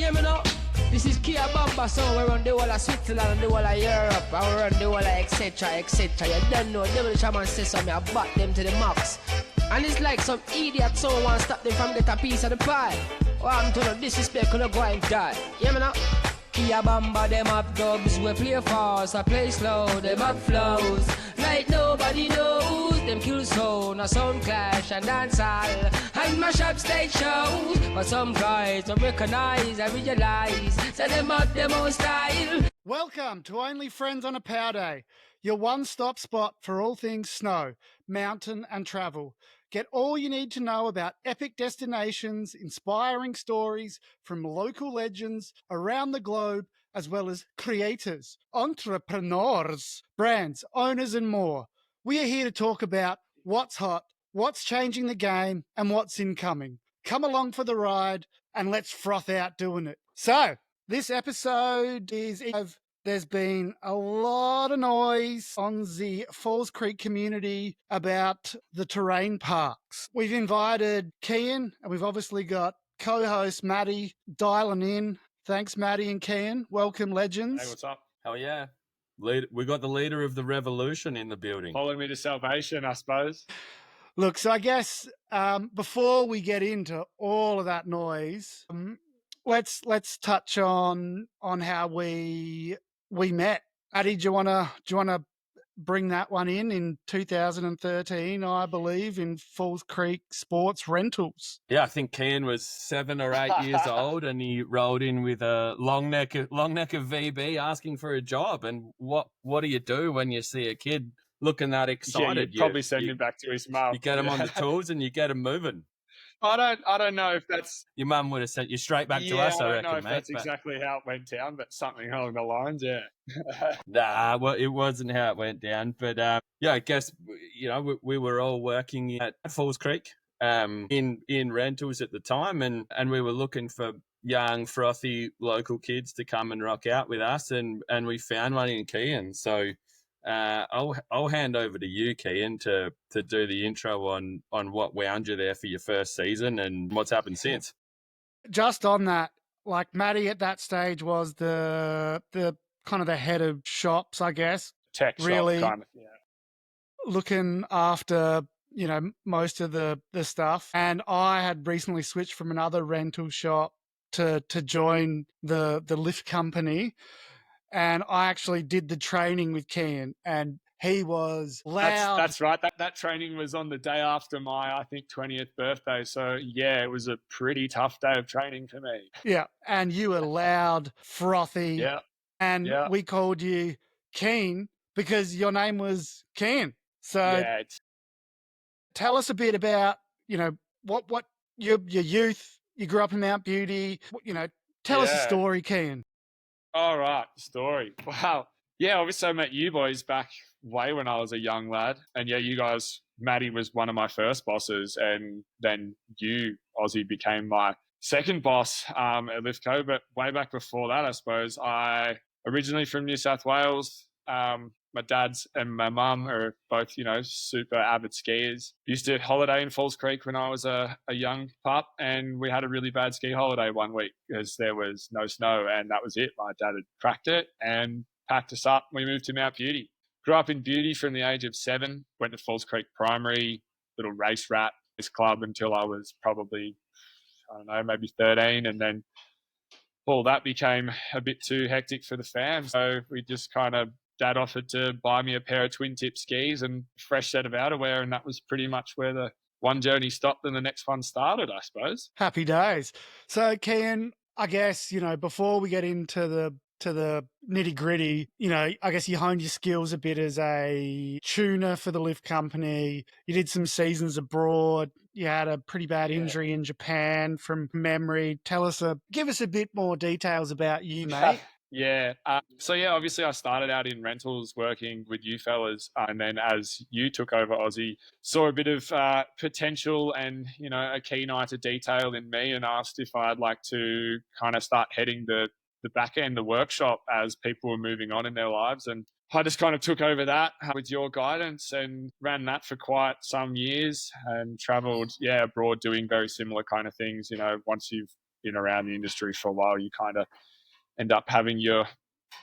Yeah, me know. This is Kia Bamba, so we run the whole of Switzerland and the whole of Europe, and we run the whole of etc, etc. You don't know, devil shaman says so, me I bat them to the max. And it's like some idiot so want to stop them from get a piece of the pie. Oh, I'm to no disrespect, could go and die. Yeah, me know. Kia Bamba, them have dubs, we play fast, I play slow, them have flows. Like nobody knows, them kill soul, a sound clash and dance all. And mash up stage shows, but some guys don't recognize, I realize, so them have them own style. Welcome to OnlyFriendsOnAPowDay, your one-stop spot for all things snow, mountain and travel. Get all you need to know about epic destinations, inspiring stories from local legends around the globe, as well as creators, entrepreneurs, brands, owners, and more. We are here to talk about what's hot, what's changing the game, and what's incoming. Come along for the ride and let's froth out doing it. So, this episode is... There's been a lot of noise on the Falls Creek community about the terrain parks. We've invited Kean, and we've obviously got co-host Maddie dialing in. Thanks, Maddie and Kean. Welcome, legends. Hey, what's up? Hell yeah. We got the leader of the revolution in the building. Following me to salvation, I suppose. Look, so I guess before we get into all of that noise, let's touch on how we met. Addy, do you wanna bring that one in 2013, I believe, in Falls Creek Sports Rentals? Yeah, I think Kean was 7 or 8 years old, and he rolled in with a long neck of VB asking for a job. And what do you do when you see a kid looking that excited? Yeah, you'd probably send him back to his mum. You get him on the tools and you get him moving. I don't know if that's... Your mum would have sent you straight back to us, I reckon, I don't know if mate, that's exactly how it went down, but something along the lines, yeah. Nah, well, it wasn't how it went down. But, yeah, I guess, you know, we were all working at Falls Creek in rentals at the time, and we were looking for young, frothy local kids to come and rock out with us, and we found one in Kean. So... I'll hand over to you, Kean, to do the intro on what wound you there for your first season and what's happened since. Just on that, like Maddie at that stage was the kind of the head of shops, I guess. Tech really shop kind of, yeah. Looking after, you know, most of the stuff. And I had recently switched from another rental shop to join the lift company. And I actually did the training with Kean, and he was loud. That's right. That training was on the day after my, I think, 20th birthday. So, yeah, it was a pretty tough day of training for me. Yeah, and you were loud, frothy. Yeah. And we called you Kean because your name was Kean. So tell us a bit about, you know, what your youth, you grew up in Mount Beauty, you know, tell us a story, Kean. All right, story. Wow. Yeah, obviously I met you boys back way when I was a young lad. And yeah, you guys, Maddie was one of my first bosses, and then you, Ozzy, became my second boss at Liftco. But way back before that, I suppose, I originally from New South Wales. My dad's and my mum are both, you know, super avid skiers. Used to holiday in Falls Creek when I was a young pup, and we had a really bad ski holiday one week because there was no snow, and that was it. My dad had cracked it and packed us up. We moved to Mount Beauty. Grew up in Beauty from the age of 7, went to Falls Creek Primary, little race rat, this club until I was probably, I don't know, maybe 13, and then all that became a bit too hectic for the fam. So we just kind of, Dad offered to buy me a pair of twin tip skis and a fresh set of outerwear, and that was pretty much where the one journey stopped and the next one started, I suppose. Happy days. So, Kean, I guess, you know, before we get into the nitty gritty, you know, I guess you honed your skills a bit as a tuner for the lift company. You did some seasons abroad. You had a pretty bad injury in Japan from memory. Give us a bit more details about you, mate. Yeah. Obviously I started out in rentals working with you fellas. And then as you took over Aussie, saw a bit of potential and, you know, a keen eye to detail in me, and asked if I'd like to kind of start heading the back end, the workshop, as people were moving on in their lives. And I just kind of took over that with your guidance and ran that for quite some years and traveled, abroad doing very similar kind of things. You know, once you've been around the industry for a while, you kind of end up having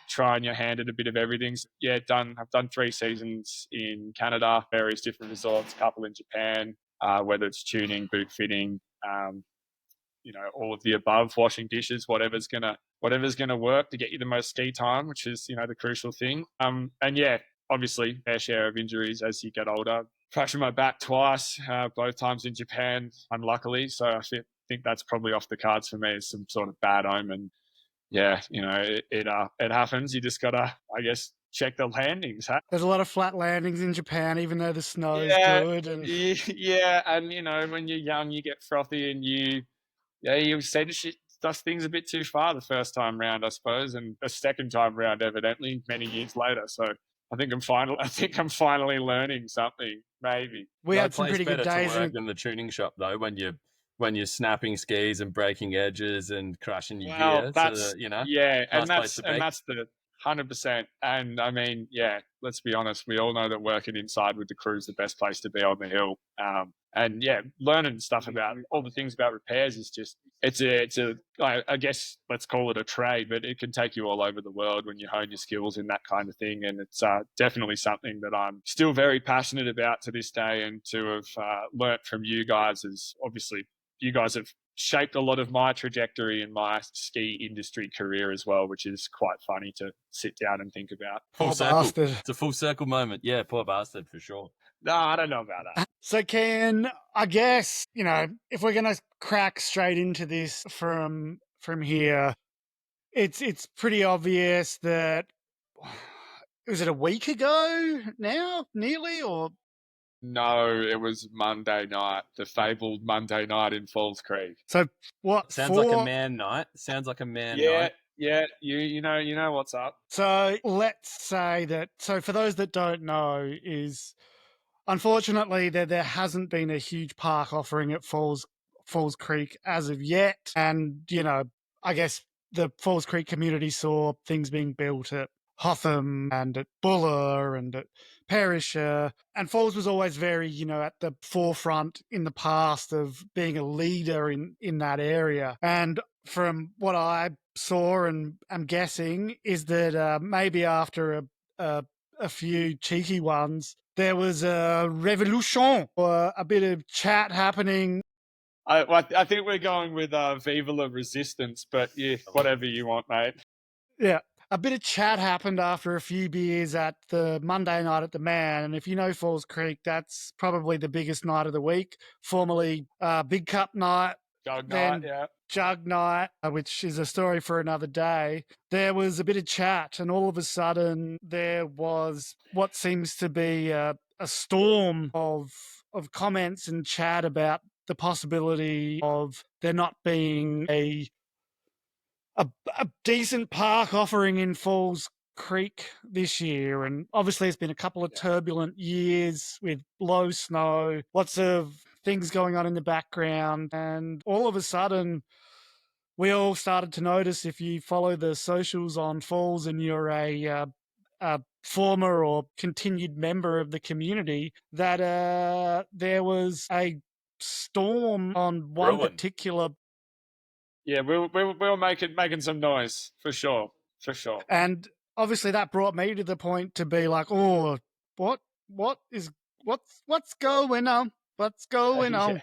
trying your hand at a bit of everything. So, yeah, I've done 3 seasons in Canada, various different resorts, a couple in Japan, whether it's tuning, boot fitting, all of the above, washing dishes, whatever's gonna work to get you the most ski time, which is the crucial thing. And yeah, obviously fair share of injuries as you get older. Fractured my back twice, both times in Japan, unluckily. So I think that's probably off the cards for me as some sort of bad omen. Yeah, it happens. You just gotta, I guess, check the landings. Huh? There's a lot of flat landings in Japan, even though the snow is Yeah, good. And yeah, and when you're young, you get frothy, and you said shit does things a bit too far the first time round, I suppose, and the second time round, evidently, many years later. So I think I'm finally learning something. Maybe we No had some place pretty good better to days. work than the tuning shop, though, when you're snapping skis and breaking edges and crashing your gear. That's nice and place to be. that's the 100%. And I mean, yeah, let's be honest. We all know that working inside with the crew is the best place to be on the hill. And yeah, learning stuff about all the things about repairs is just I guess let's call it a trade, but it can take you all over the world when you hone your skills in that kind of thing. And it's definitely something that I'm still very passionate about to this day, and to have learnt from you guys is obviously you guys have shaped a lot of my trajectory in my ski industry career as well, which is quite funny to sit down and think about. Full Poor circle. bastard. It's a full circle moment. Yeah, poor bastard for sure. No, I don't know about that. So, Kean, I guess, if we're going to crack straight into this from here, it's pretty obvious that, was it a week ago now, nearly, or? No, it was Monday night, the fabled Monday night in Falls Creek. So what? Sounds like a man night. Sounds like a man night. Yeah, you know what's up. So let's say that. So for those that don't know, is unfortunately there hasn't been a huge park offering at Falls Creek as of yet, and I guess the Falls Creek community saw things being built at Hotham and at Buller and at Perisher, and Falls was always very, at the forefront in the past of being a leader in that area. And from what I saw and am guessing is that maybe after a few cheeky ones, there was a revolution or a bit of chat happening. I think we're going with Viva la Resistance, but yeah, whatever you want, mate. Yeah. A bit of chat happened after a few beers at the Monday night at the Man. And if you know Falls Creek, that's probably the biggest night of the week, formerly Big Cup night. Jug night, which is a story for another day. There was a bit of chat, and all of a sudden there was what seems to be a storm of comments and chat about the possibility of there not being a decent park offering in Falls Creek this year. And obviously it's been a couple of turbulent years with low snow, lots of things going on in the background, and all of a sudden we all started to notice, if you follow the socials on Falls and you're a former or continued member of the community, that there was a storm on one particular. Yeah, we were making some noise for sure. And obviously that brought me to the point to be like, oh, what's going on? What's going on?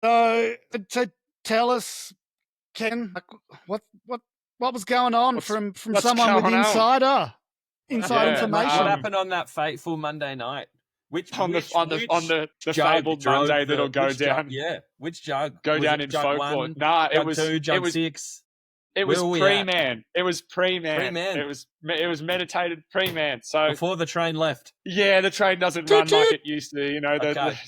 So tell us, Ken, what was going on from someone with insider information? What happened on that fateful Monday night? On the fabled Monday that'll go down. Which jug? Go down in folklore. Nah, it was 2, jug 6. It was pre-man. It was pre-man. It was meditated pre-man. So before the train left. Yeah, the train doesn't run like it used to.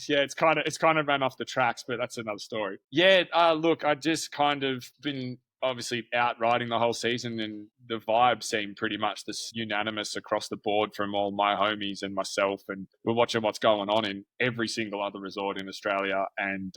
It's kind of ran off the tracks, but that's another story. Yeah, look, I just kind of been obviously out riding the whole season, and the vibe seemed pretty much this unanimous across the board from all my homies and myself, and we're watching what's going on in every single other resort in Australia, and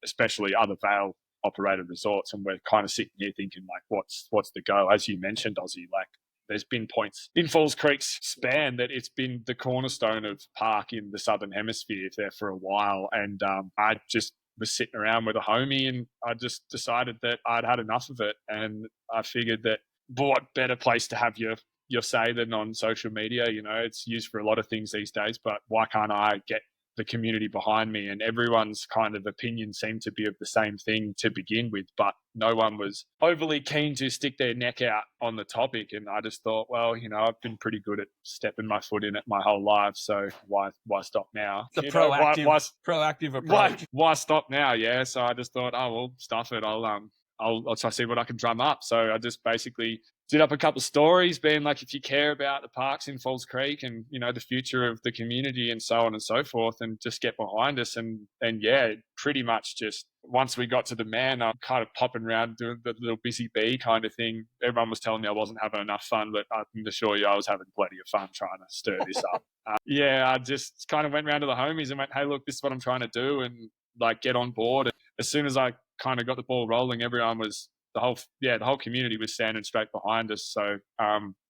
especially other Vail operated resorts, and we're kind of sitting here thinking like, what's the go? As you mentioned, Ozzy, like there's been points in Falls Creek's span that it's been the cornerstone of park in the Southern Hemisphere there for a while, and I just was sitting around with a homie, and I just decided that I'd had enough of it. And I figured that what better place to have your say than on social media? You know, it's used for a lot of things these days, but why can't I get the community behind me? And everyone's kind of opinion seemed to be of the same thing to begin with, but no one was overly keen to stick their neck out on the topic. And I just thought, well, you know, I've been pretty good at stepping my foot in it my whole life, so why stop now? The proactive approach. Why stop now? Yeah. So I just thought, oh well, stuff it. I'll try to see what I can drum up. So I just basically did up a couple of stories being like, if you care about the parks in Falls Creek and, you know, the future of the community and so on and so forth, and just get behind us. And yeah, pretty much just once we got to the man, I'm kind of popping around doing the little busy bee kind of thing. Everyone was telling me I wasn't having enough fun, but I can assure you I was having plenty of fun trying to stir this up. I just kind of went around to the homies and went, hey, look, this is what I'm trying to do, and like get on board. And as soon as I kind of got the ball rolling, everyone was the whole community was standing straight behind us. So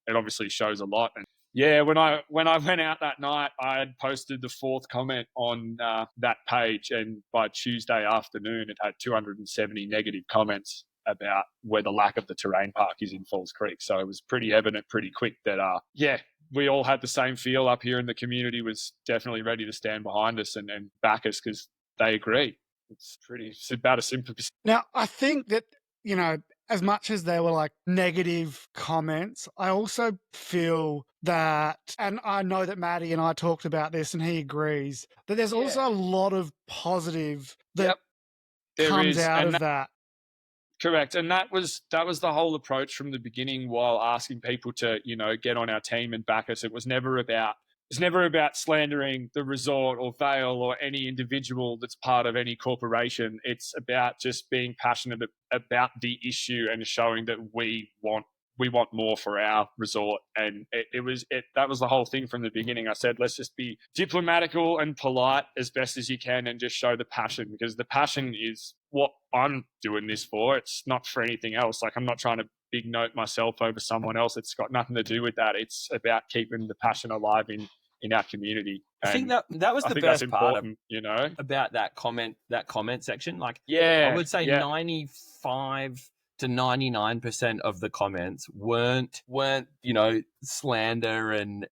it obviously shows a lot. And yeah, when I went out that night, I had posted the 4th comment on that page, and by Tuesday afternoon, it had 270 negative comments about where the lack of the terrain park is in Falls Creek. So it was pretty evident pretty quick that we all had the same feel up here, and the community was definitely ready to stand behind us and back us because they agree. It's about as simple. Now, I think that, you know, as much as there were like negative comments, I also feel that, and I know that Maddie and I talked about this and he agrees, that there's also a lot of positive that comes out of that. Correct. And that was the whole approach from the beginning, while asking people to, you know, get on our team and back us. It was never about slandering the resort or Vail or any individual that's part of any corporation. It's about just being passionate about the issue and showing that we want more for our resort. And that was the whole thing from the beginning. I said, let's just be diplomatical and polite as best as you can and just show the passion, because the passion is what I'm doing this for. It's not for anything else. Like, I'm not trying to big note myself over someone else. It's got nothing to do with that. It's about keeping the passion alive in our community. I think that was the best part about that comment section. Like, I would say 95 to 99% of the comments weren't, you know, slander, and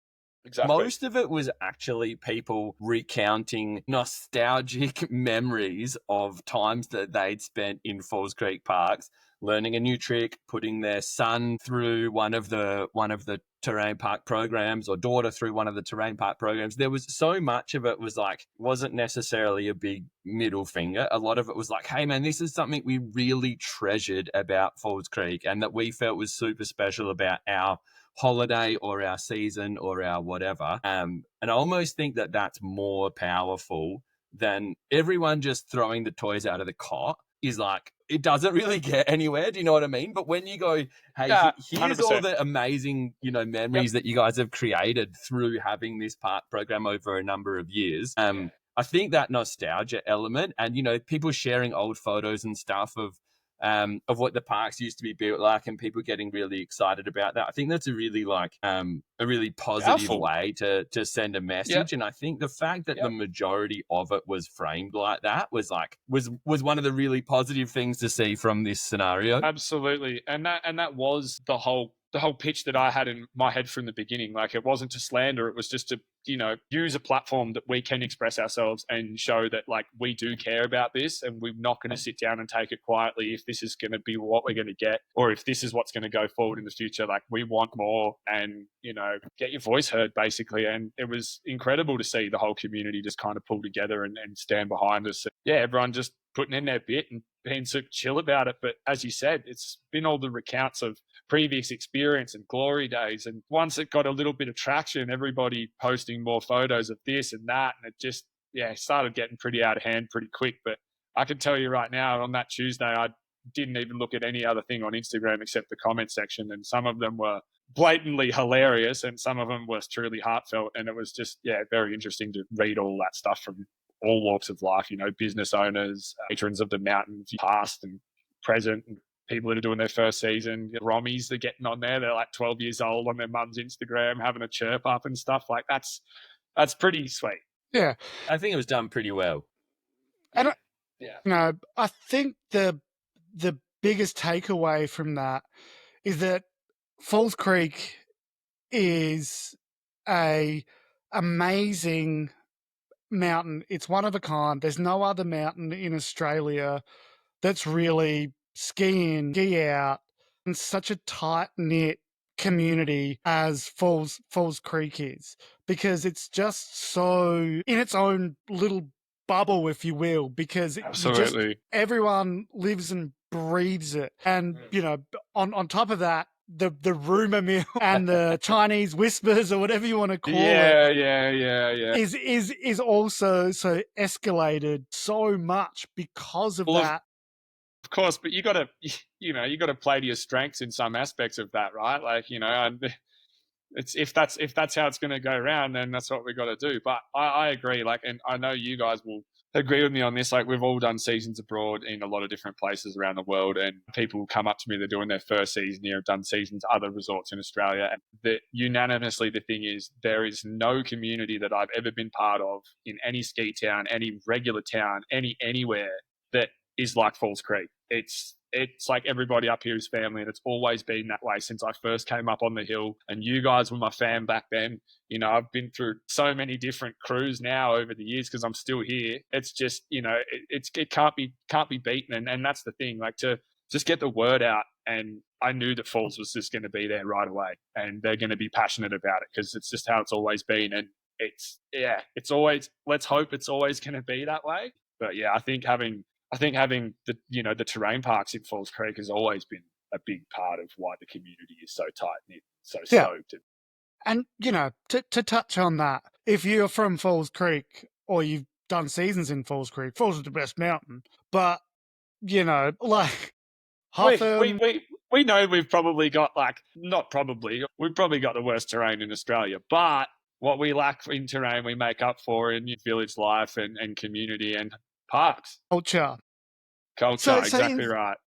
most of it was actually people recounting nostalgic memories of times that they'd spent in Falls Creek parks, learning a new trick, putting their son through one of the terrain park programs, or daughter through one of the terrain park programs. There was so much of it wasn't necessarily a big middle finger. A lot of it was like, hey man, this is something we really treasured about Falls Creek and that we felt was super special about our holiday or our season or our whatever. And I almost think that that's more powerful than everyone just throwing the toys out of the cot. Is like, it doesn't really get anywhere. Do you know what I mean? But when you go, hey, here's 100%. All the amazing, you know, memories that you guys have created through having this park program over a number of years. I think that nostalgia element, and, you know, people sharing old photos and stuff of what the parks used to be built like, and people getting really excited about that. I think that's a really positive way to send a message. And I think the fact that the majority of it was framed like that was one of the really positive things to see from this scenario. Absolutely. And that was the whole pitch that I had in my head from the beginning. Like, it wasn't to slander, it was just to, you know, use a platform that we can express ourselves and show that, like, we do care about this, and we're not going to sit down and take it quietly if this is going to be what we're going to get, or if this is what's going to go forward in the future. Like, we want more, and, you know, get your voice heard, basically. And it was incredible to see the whole community just kind of pull together and stand behind us. Yeah, everyone just putting in their bit and being super chill about it. But as you said, it's been all the recounts of previous experience and glory days. And once it got a little bit of traction, everybody posting more photos of this and that. And it just, started getting pretty out of hand pretty quick. But I can tell you right now, on that Tuesday, I didn't even look at any other thing on Instagram except the comment section. And some of them were blatantly hilarious, and some of them were truly heartfelt. And it was just, very interesting to read all that stuff from all walks of life, you know, business owners, patrons of the mountain, past and present, and people that are doing their first season, Rommies, they're getting on there. They're like 12 years old on their mum's Instagram, having a chirp up and stuff. Like, that's pretty sweet. Yeah. I think it was done pretty well. And Yeah. I think the biggest takeaway from that is that Falls Creek is a amazing mountain. It's one of a kind. There's no other mountain in Australia that's really ski out in such a tight knit community as Falls Creek is, because it's just so in its own little bubble, if you will, because Absolutely. everyone lives and breathes it. And on top of that, the rumor mill and the Chinese whispers, or whatever you want to call it, Yeah. is also so escalated so much because of Well, that. of course, but you got to, you got to play to your strengths in some aspects of that, right? Like, and it's if that's how it's going to go around, then that's what we got to do. But I agree. Like, and I know you guys will agree with me on this. Like, we've all done seasons abroad in a lot of different places around the world, and people come up to me, they're doing their first season here, have done seasons other resorts in Australia, and unanimously the thing is, there is no community that I've ever been part of in any ski town, any regular town, anywhere that is like Falls Creek. It's like everybody up here is family, and it's always been that way since I first came up on the hill. And you guys were my fam back then. I've been through so many different crews now over the years because I'm still here. It's just, it can't be beaten, and that's the thing. Like, to just get the word out, and I knew that Falls was just going to be there right away, and they're going to be passionate about it because it's just how it's always been, and it's always. Let's hope it's always going to be that way. But yeah, I think having the the terrain parks in Falls Creek has always been a big part of why the community is so tight knit, so stoked. And to touch on that, if you're from Falls Creek or you've done seasons in Falls Creek, Falls is the best mountain. But like Hudon, we know we've probably got we've probably got the worst terrain in Australia, but what we lack in terrain, we make up for in village life and community and parks. culture. Exactly right.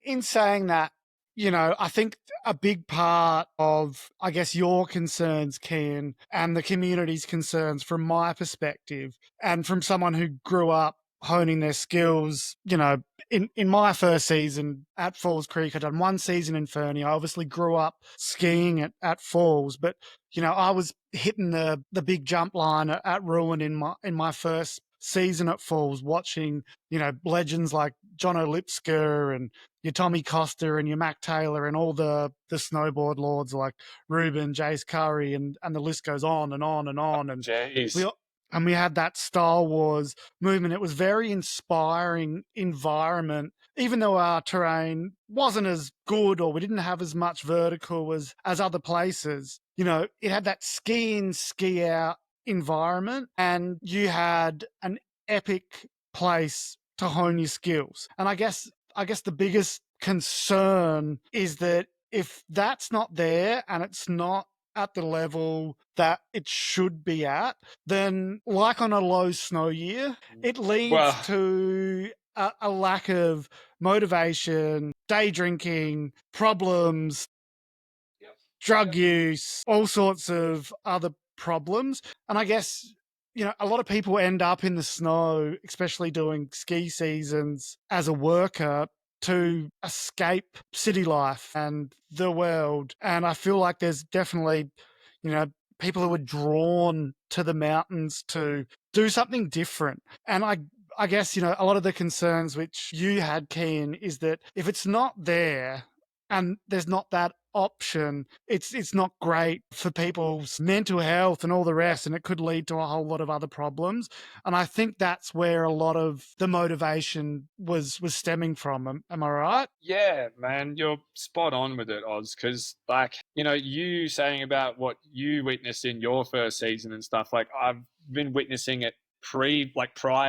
In saying that, I think a big part of, I guess, your concerns, Kean, and the community's concerns from my perspective, and from someone who grew up honing their skills, in my first season at Falls Creek, I'd done one season in Fernie. I obviously grew up skiing at Falls, but, I was hitting the big jump line at Ruin in my first season at Falls, watching, legends like John O'Lipsker and your Tommy Costa and your Mac Taylor and all the snowboard lords like Ruben, Jace Curry, and the list goes on and on and on. And Jeez. we had that Star Wars movement. It was very inspiring environment, even though our terrain wasn't as good, or we didn't have as much vertical as other places. It had that ski in, ski out environment, and you had an epic place to hone your skills. And I guess the biggest concern is that if that's not there and it's not at the level that it should be at, then like on a low snow year, it leads to a lack of motivation, day drinking, problems, drug use, all sorts of other problems. And I guess, a lot of people end up in the snow, especially doing ski seasons as a worker, to escape city life and the world. And I feel like there's definitely, people who are drawn to the mountains to do something different. And I guess, a lot of the concerns which you had, Kean, is that if it's not there and there's not that option, it's not great for people's mental health and all the rest, and it could lead to a whole lot of other problems. And I think that's where a lot of the motivation was stemming from. Am I right? Yeah, man, you're spot on with it, Oz, because you saying about what you witnessed in your first season and stuff, like I've been witnessing it prior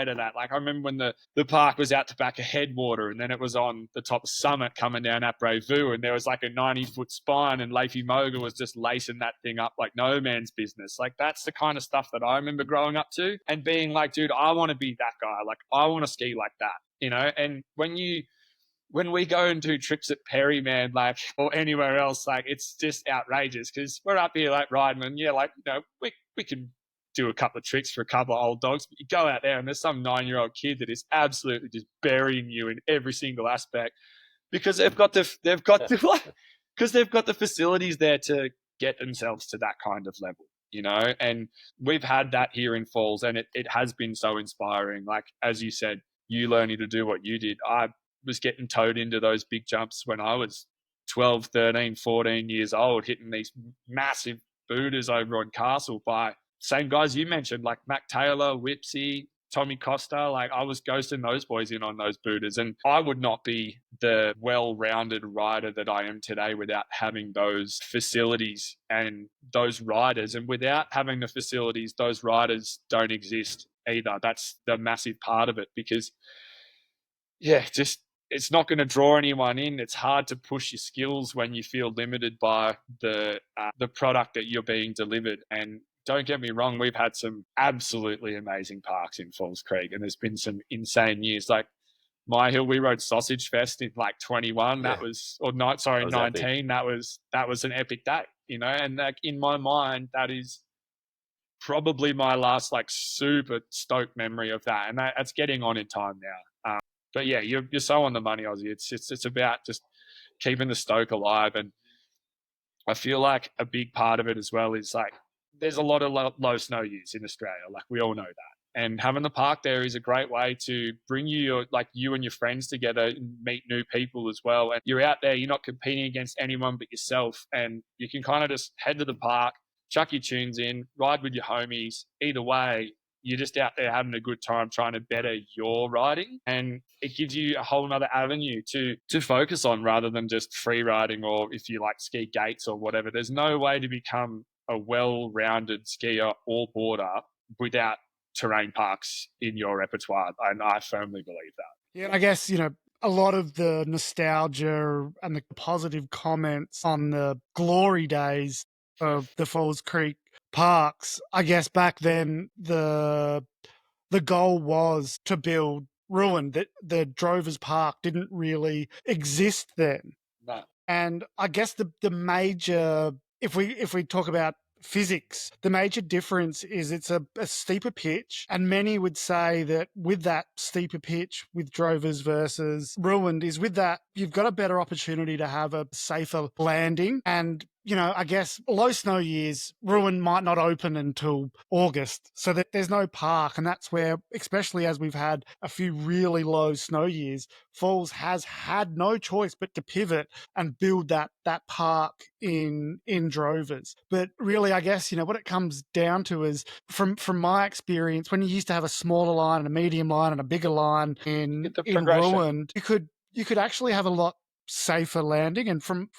to that. Like I remember when the park was out to back a headwater, and then it was on the top of Summit coming down Après Vu, and there was like a 90-foot spine, and Leafy Moga was just lacing that thing up like no man's business. Like that's the kind of stuff that I remember growing up to and being like, dude, I want to be that guy. Like I want to ski like that, and when we go and do trips at Perry, man, like, or anywhere else, like, it's just outrageous because we're up here, like, riding and, we can do a couple of tricks for a couple of old dogs. But you go out there and there's some 9-year-old kid that is absolutely just burying you in every single aspect because they've got the facilities there to get themselves to that kind of level, you know. And we've had that here in Falls, and it has been so inspiring. Like, as you said, you learning to do what you did. I was getting towed into those big jumps when I was 12, 13, 14 years old, hitting these massive booters over on Castle by same guys you mentioned, like Mac Taylor, Whipsy, Tommy Costa. Like, I was ghosting those boys in on those booters, and I would not be the well-rounded rider that I am today without having those facilities and those riders. And without having the facilities, those riders don't exist either. That's the massive part of it, because just it's not going to draw anyone in. It's hard to push your skills when you feel limited by the product that you're being delivered. And don't get me wrong, we've had some absolutely amazing parks in Falls Creek, and there's been some insane years. Like My Hill, we rode Sausage Fest in like 21. Yeah. That was, or not, sorry, That was 19. epic. That was an epic day, you know. And like in my mind, that is probably my last like super stoked memory of that, and that's getting on in time now. But yeah, you're so on the money, Aussie. It's about just keeping the stoke alive, and I feel like a big part of it as well is like there's a lot of low snow years in Australia. Like, we all know that, and having the park there is a great way to bring you and your friends together and meet new people as well. And you're out there, you're not competing against anyone but yourself, and you can kind of just head to the park, chuck your tunes in, ride with your homies. Either way, you're just out there having a good time trying to better your riding, and it gives you a whole nother avenue to focus on rather than just free riding, or if you like ski gates or whatever. There's no way to become a well-rounded skier or boarder without terrain parks in your repertoire, and I firmly believe that. Yeah, and I guess, a lot of the nostalgia and the positive comments on the glory days of the Falls Creek parks, I guess back then the goal was to build ruin. That the Drovers Park didn't really exist then. No. And I guess the major, if we talk about physics, the major difference is it's a steeper pitch, and many would say that with that steeper pitch with Drovers versus Ruined is with that you've got a better opportunity to have a safer landing. And I guess low snow years, Ruin might not open until August, so that there's no park. And that's where, especially as we've had a few really low snow years, Falls has had no choice but to pivot and build that park in Drovers. But really, I guess, what it comes down to is, from my experience, when you used to have a smaller line and a medium line and a bigger line in Ruined, you could actually have a lot safer landing. And from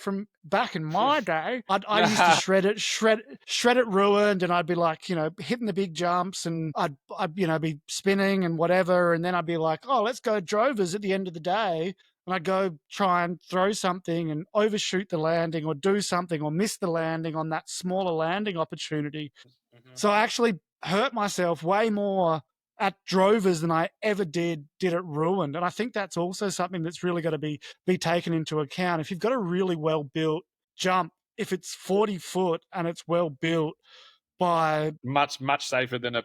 back in my day, I used to shred it Ruined, and I'd be like, hitting the big jumps, and I'd be spinning and whatever, and then I'd be like, oh, let's go Drovers at the end of the day, and I'd go try and throw something and overshoot the landing or do something or miss the landing on that smaller landing opportunity. Mm-hmm. So I actually hurt myself way more at Drovers than I ever did at Ruined. And I think that's also something that's really got to be taken into account. If you've got a really well-built jump, if it's 40 foot and it's well-built by... Much safer than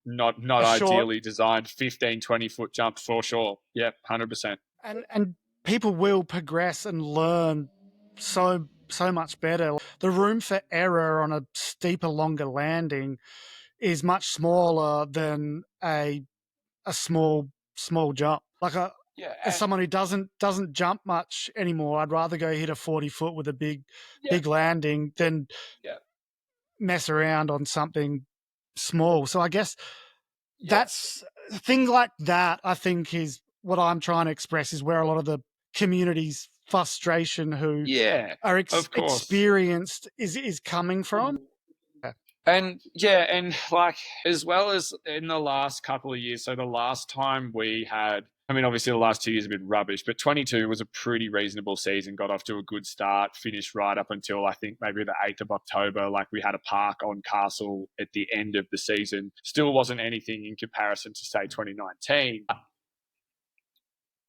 not ideally designed 15, 20-foot jump for sure. Yeah, 100%. And people will progress and learn so much better. The room for error on a steeper, longer landing is much smaller than a small jump. Like as someone who doesn't jump much anymore, I'd rather go hit a 40 foot with a big landing than mess around on something small. So I guess that's things like that, I think, is what I'm trying to express, is where a lot of the community's frustration who are experienced is coming from. And like, as well as in the last couple of years, so the last time we had, obviously the last 2 years have been rubbish, but 22 was a pretty reasonable season, got off to a good start, finished right up until I think maybe the 8th of October. Like, we had a park on Castle at the end of the season. Still wasn't anything in comparison to, say, 2019.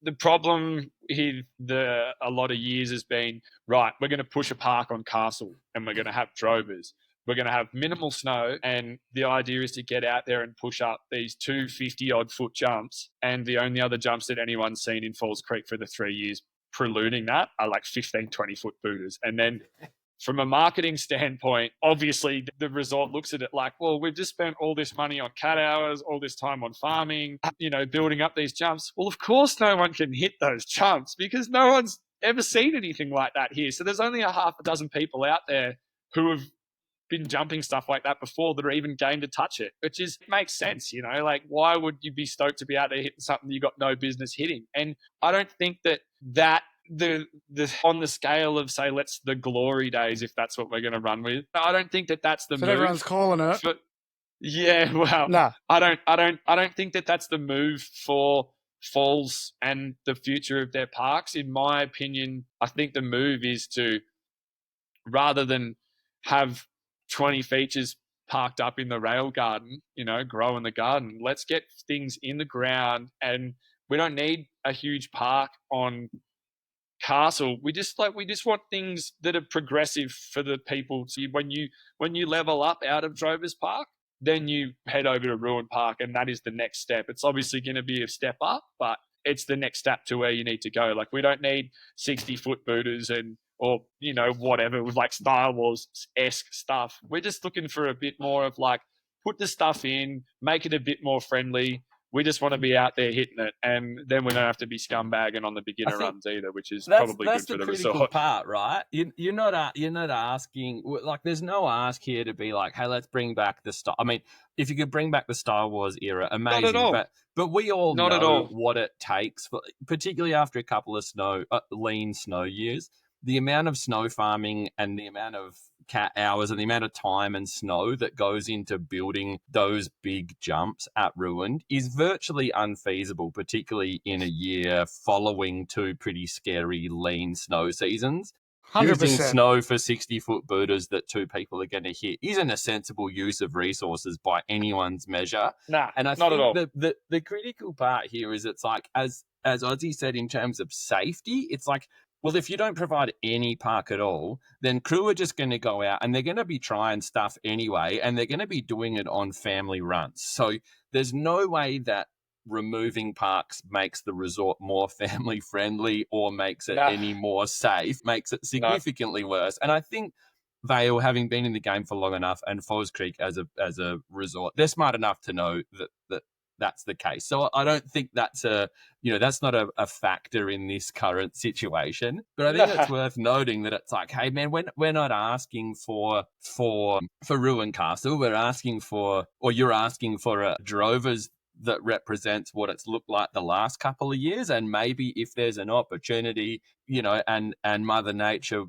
The problem with a lot of years has been, right, we're going to push a park on Castle and we're going to have Drovers. we're going to have minimal snow, and the idea is to get out there and push up these 250-odd foot jumps. And the only other jumps that anyone's seen in Falls Creek for the 3 years preluding that are like 15, 20-foot booters. And then from a marketing standpoint, obviously the resort looks at it like, well, we've just spent all this money on cat hours, all this time on farming, building up these jumps. Well, of course no one can hit those jumps because no one's ever seen anything like that here. So there's only a half a dozen people out there who have been jumping stuff like that before that are even game to touch it, which makes sense, like why would you be stoked to be out there hitting something you got no business hitting? And I don't think that the on the scale of, say, the glory days, if that's what we're going to run with, I don't think that that's the move. Everyone's calling it. Yeah, well, nah. I don't think that that's the move for Falls and the future of their parks. In my opinion, I think the move is to, rather than have 20 features parked up in the rail garden, grow in the garden, let's get things in the ground. And we don't need a huge park on Castle. We just want things that are progressive for the people. So when you level up out of Drovers Park, then you head over to Ruin Park, and that is the next step. It's obviously going to be a step up, but it's the next step to where you need to go. Like, we don't need 60-foot booters or whatever with like Star Wars-esque stuff. We're just looking for a bit more of like, put the stuff in, make it a bit more friendly. We just want to be out there hitting it, and then we don't have to be scumbagging on the beginner runs either, which is probably good for the resort. That's the critical part, right? You're not asking, like, there's no ask here to be like, hey, let's bring back the Star. I mean, if you could bring back the Star Wars era, amazing. Not at all. But we all know what it takes, particularly after a couple of lean snow years. The amount of snow farming and the amount of cat hours and the amount of time and snow that goes into building those big jumps at Ruined is virtually unfeasible, particularly in a year following two pretty scary lean snow seasons. 100%. Using snow for 60-foot booters that two people are going to hit isn't a sensible use of resources by anyone's measure. Nah, and I not think at all. The critical part here is it's like, as Ozzy said, in terms of safety, it's like, well, if you don't provide any park at all, then crew are just going to go out and they're going to be trying stuff anyway, and they're going to be doing it on family runs. So there's no way that removing parks makes the resort more family friendly or makes it any more safe, makes it significantly worse. And I think Vail, having been in the game for long enough, and Falls Creek as a resort, they're smart enough to know that that's the case. So I don't think that's that's not a factor in this current situation. But I think it's worth noting that it's like, hey man, we're not asking for Ruin Castle. We're asking for, or you're asking for a Drovers that represents what it's looked like the last couple of years. And maybe if there's an opportunity, and Mother Nature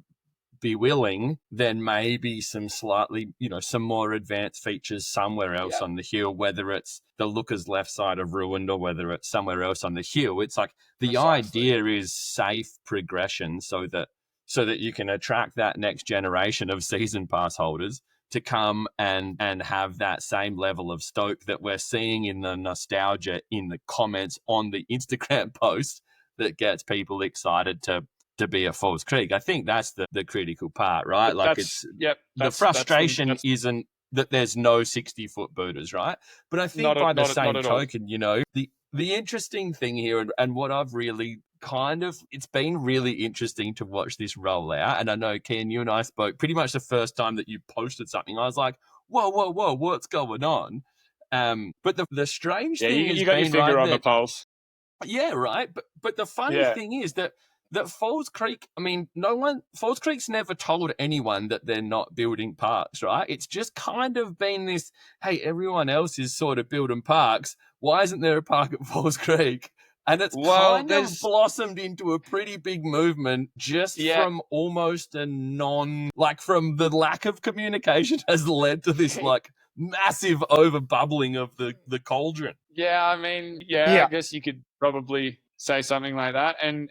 be willing, then maybe some slightly, some more advanced features somewhere else on the hill, whether it's the Looker's left side of Ruined or whether it's somewhere else on the hill. It's like the idea is safe progression so that you can attract that next generation of season pass holders to come and have that same level of stoke that we're seeing in the nostalgia in the comments on the Instagram post that gets people excited to be at Falls Creek. I think that's the critical part, right? Like the frustration isn't that there's no 60-foot booters, right? But I think by the same token, the interesting thing here, and what I've really it's been really interesting to watch this roll out. And I know, Kean, you and I spoke pretty much the first time that you posted something. I was like, whoa, what's going on? But the strange thing is, you got your finger on the pulse. Yeah, right. But the funny thing is that Falls Creek, I mean, Falls Creek's never told anyone that they're not building parks, right? It's just kind of been this, hey, everyone else is sort of building parks. Why isn't there a park at Falls Creek? And it's kind of blossomed into a pretty big movement just from almost from the lack of communication has led to this massive overbubbling of the cauldron. Yeah, I mean, I guess you could probably say something like that. And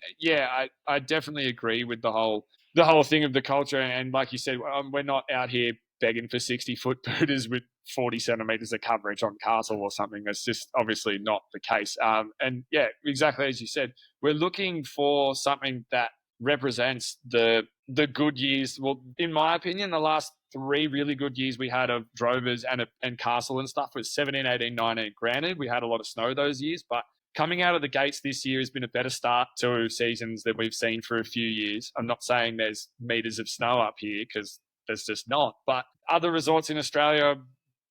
I definitely agree with the whole thing of the culture. And like you said, we're not out here begging for 60-foot booters with 40 centimeters of coverage on Castle or something. That's just obviously not the case. And exactly as you said, we're looking for something that represents the good years. Well, in my opinion, the last 3 really good years we had of drovers and castle and stuff was 17, 18, 19. Granted, we had a lot of snow those years, but coming out of the gates this year has been a better start to seasons than we've seen for a few years. I'm not saying there's meters of snow up here, because there's just not. But other resorts in Australia are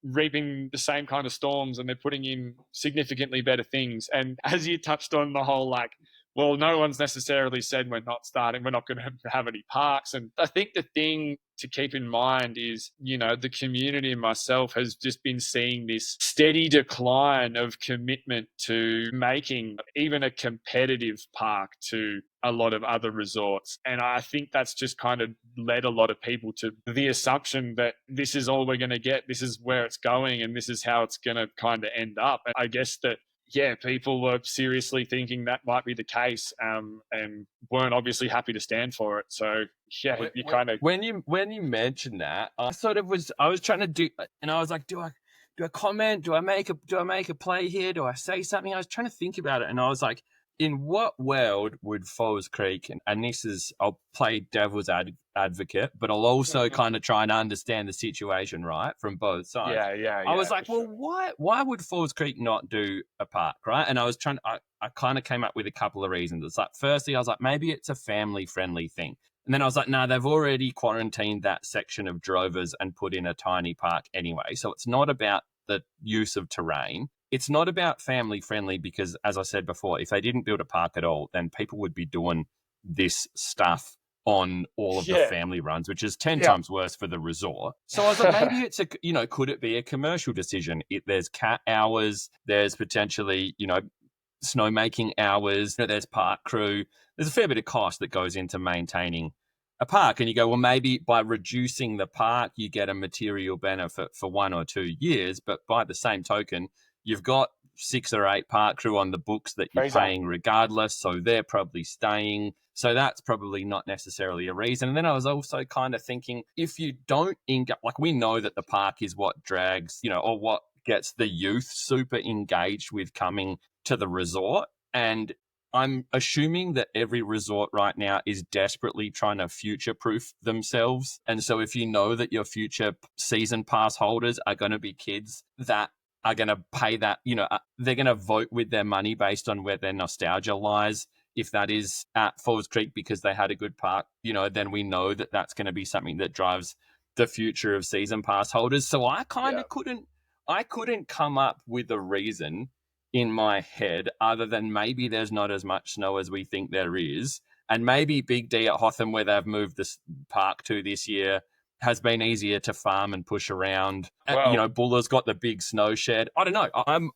reaping the same kind of storms, and they're putting in significantly better things. And as you touched on the whole, like, well, no one's necessarily said we're not going to have any parks. And I think the thing to keep in mind is, you know, the community and myself has just been seeing this steady decline of commitment to making even a competitive park to a lot of other resorts. And I think that's just kind of led a lot of people to the assumption that this is all we're going to get, this is where it's going, and this is how it's going to kind of end up. And I guess that, yeah, people were seriously thinking that might be the case, and weren't obviously happy to stand for it. So yeah, you kind of when you mentioned that, I was trying to do, and I was like, do I comment? Do I make a play here? Do I say something? I was trying to think about it, and I was like, in what world would Falls Creek, and this is, I'll play devil's advocate, but I'll also kind of try and understand the situation, right, from both sides. Yeah. I was like, well, sure. why would Falls Creek not do a park, right? And I was I kind of came up with a couple of reasons. It's like, firstly, I was like, maybe it's a family-friendly thing. And then I was like, no, they've already quarantined that section of drovers and put in a tiny park anyway. So it's not about the use of terrain. It's not about family friendly because, as I said before, if they didn't build a park at all, then people would be doing this stuff on all of the family runs, which is 10 times worse for the resort. So I was like, maybe it's could it be a commercial decision? There's cat hours, there's potentially, snowmaking hours, there's park crew. There's a fair bit of cost that goes into maintaining a park. And you go, well, maybe by reducing the park, you get a material benefit for 1 or 2 years. But by the same token, you've got 6 or 8 park crew on the books that you're paying regardless, so they're probably staying. So that's probably not necessarily a reason. And then I was also kind of thinking, if you don't like, we know that the park is what drags, or what gets the youth super engaged with coming to the resort. And I'm assuming that every resort right now is desperately trying to future-proof themselves. And so if you know that your future season pass holders are going to be kids that are going to pay that, they're going to vote with their money based on where their nostalgia lies. If that is at Falls Creek because they had a good park, then we know that that's going to be something that drives the future of season pass holders. So I kind of couldn't come up with a reason in my head other than maybe there's not as much snow as we think there is. And maybe Big D at Hotham, where they've moved this park to this year, has been easier to farm and push around. Well, Buller's got the big snow shed. I don't know.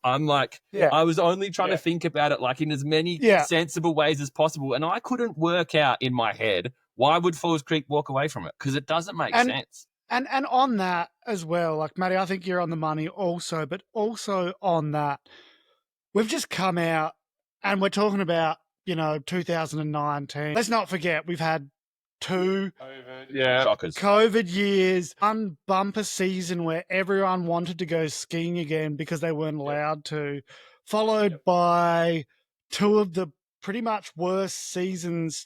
I'm like, I was only trying to think about it like in as many sensible ways as possible. And I couldn't work out in my head, why would Falls Creek walk away from it? Because it doesn't make sense. And on that as well, like, Matty, I think you're on the money also, but also on that, we've just come out and we're talking about, 2019. Let's not forget, we've had 2 COVID years, one bumper season where everyone wanted to go skiing again because they weren't allowed to, followed by 2 of the pretty much worst seasons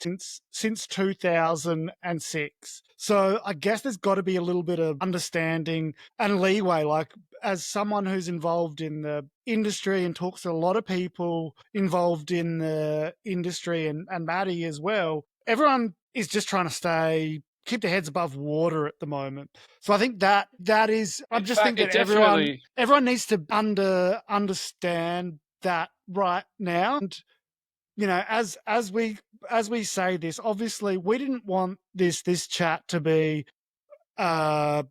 since 2006. So I guess there's got to be a little bit of understanding and leeway. Like, as someone who's involved in the industry and talks to a lot of people involved in the industry, and Maddie as well, everyone is just trying to keep their heads above water at the moment. So I think that is, I just think that everyone needs to understand that right now. And, as we say this, obviously we didn't want this chat to be a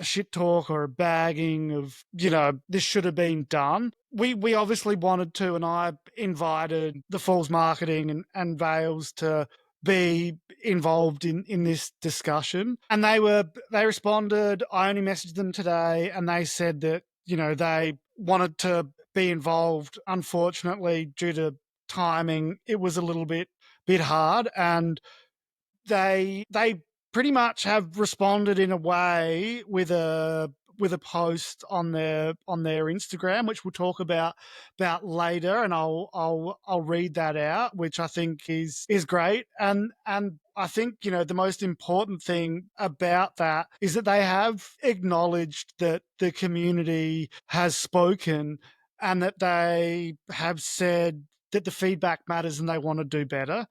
shit talk or a bagging of, this should have been done. We obviously wanted to, and I invited the Falls Marketing and Vails to be involved in this discussion. And they responded. I only messaged them today and they said that, they wanted to be involved. Unfortunately, due to timing, it was a little bit hard, and they pretty much have responded in a way with a with a post on their Instagram, which we'll talk about later, and I'll read that out, which I think is great. And I think, the most important thing about that is that they have acknowledged that the community has spoken and that they have said that the feedback matters and they want to do better.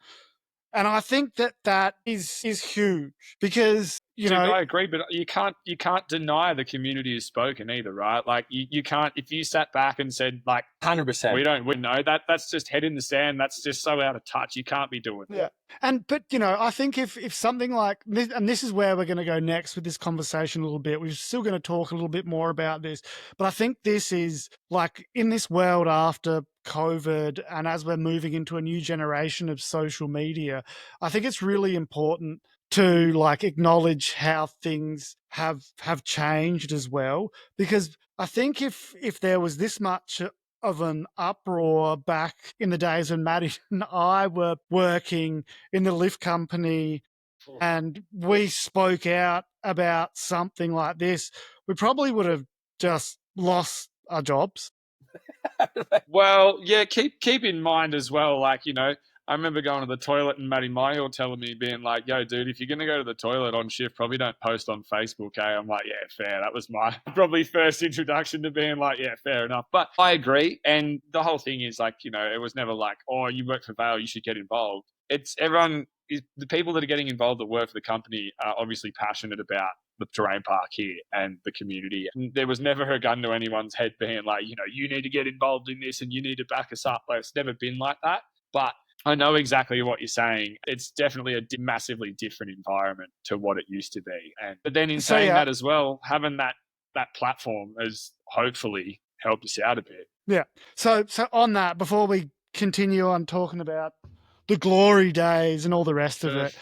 And I think that is huge because, Dude, I agree, but you can't deny the community has spoken either, right? Like you can't, if you sat back and said like 100%. we know that's just head in the sand. That's just so out of touch. You can't be doing that. Yeah. But I think if something like this, and this is where we're going to go next with this conversation a little bit, we're still going to talk a little bit more about this, but I think this is like in this world after COVID and as we're moving into a new generation of social media, I think it's really important to like acknowledge how things have changed as well, because I think if there was this much of an uproar back in the days when Maddie and I were working in the lift company and we spoke out about something like this, we probably would have just lost our jobs. Well, yeah, keep in mind as well, like, I remember going to the toilet and Matty Myhill telling me, being like, yo, dude, if you're going to go to the toilet on shift, probably don't post on Facebook, eh? I'm like, yeah, fair. That was my probably first introduction to being like, yeah, fair enough. But I agree. And the whole thing is like, it was never like, oh, you work for Vail, you should get involved. It's everyone, the people that are getting involved that work for the company are obviously passionate about the terrain park here and the community. And there was never a gun to anyone's head being like, you need to get involved in this and you need to back us up. Like, it's never been like that. But I know exactly what you're saying. It's definitely a massively different environment to what it used to be. But then in saying that as well, having that platform has hopefully helped us out a bit. Yeah. So on that, before we continue on talking about the glory days and all the rest of it,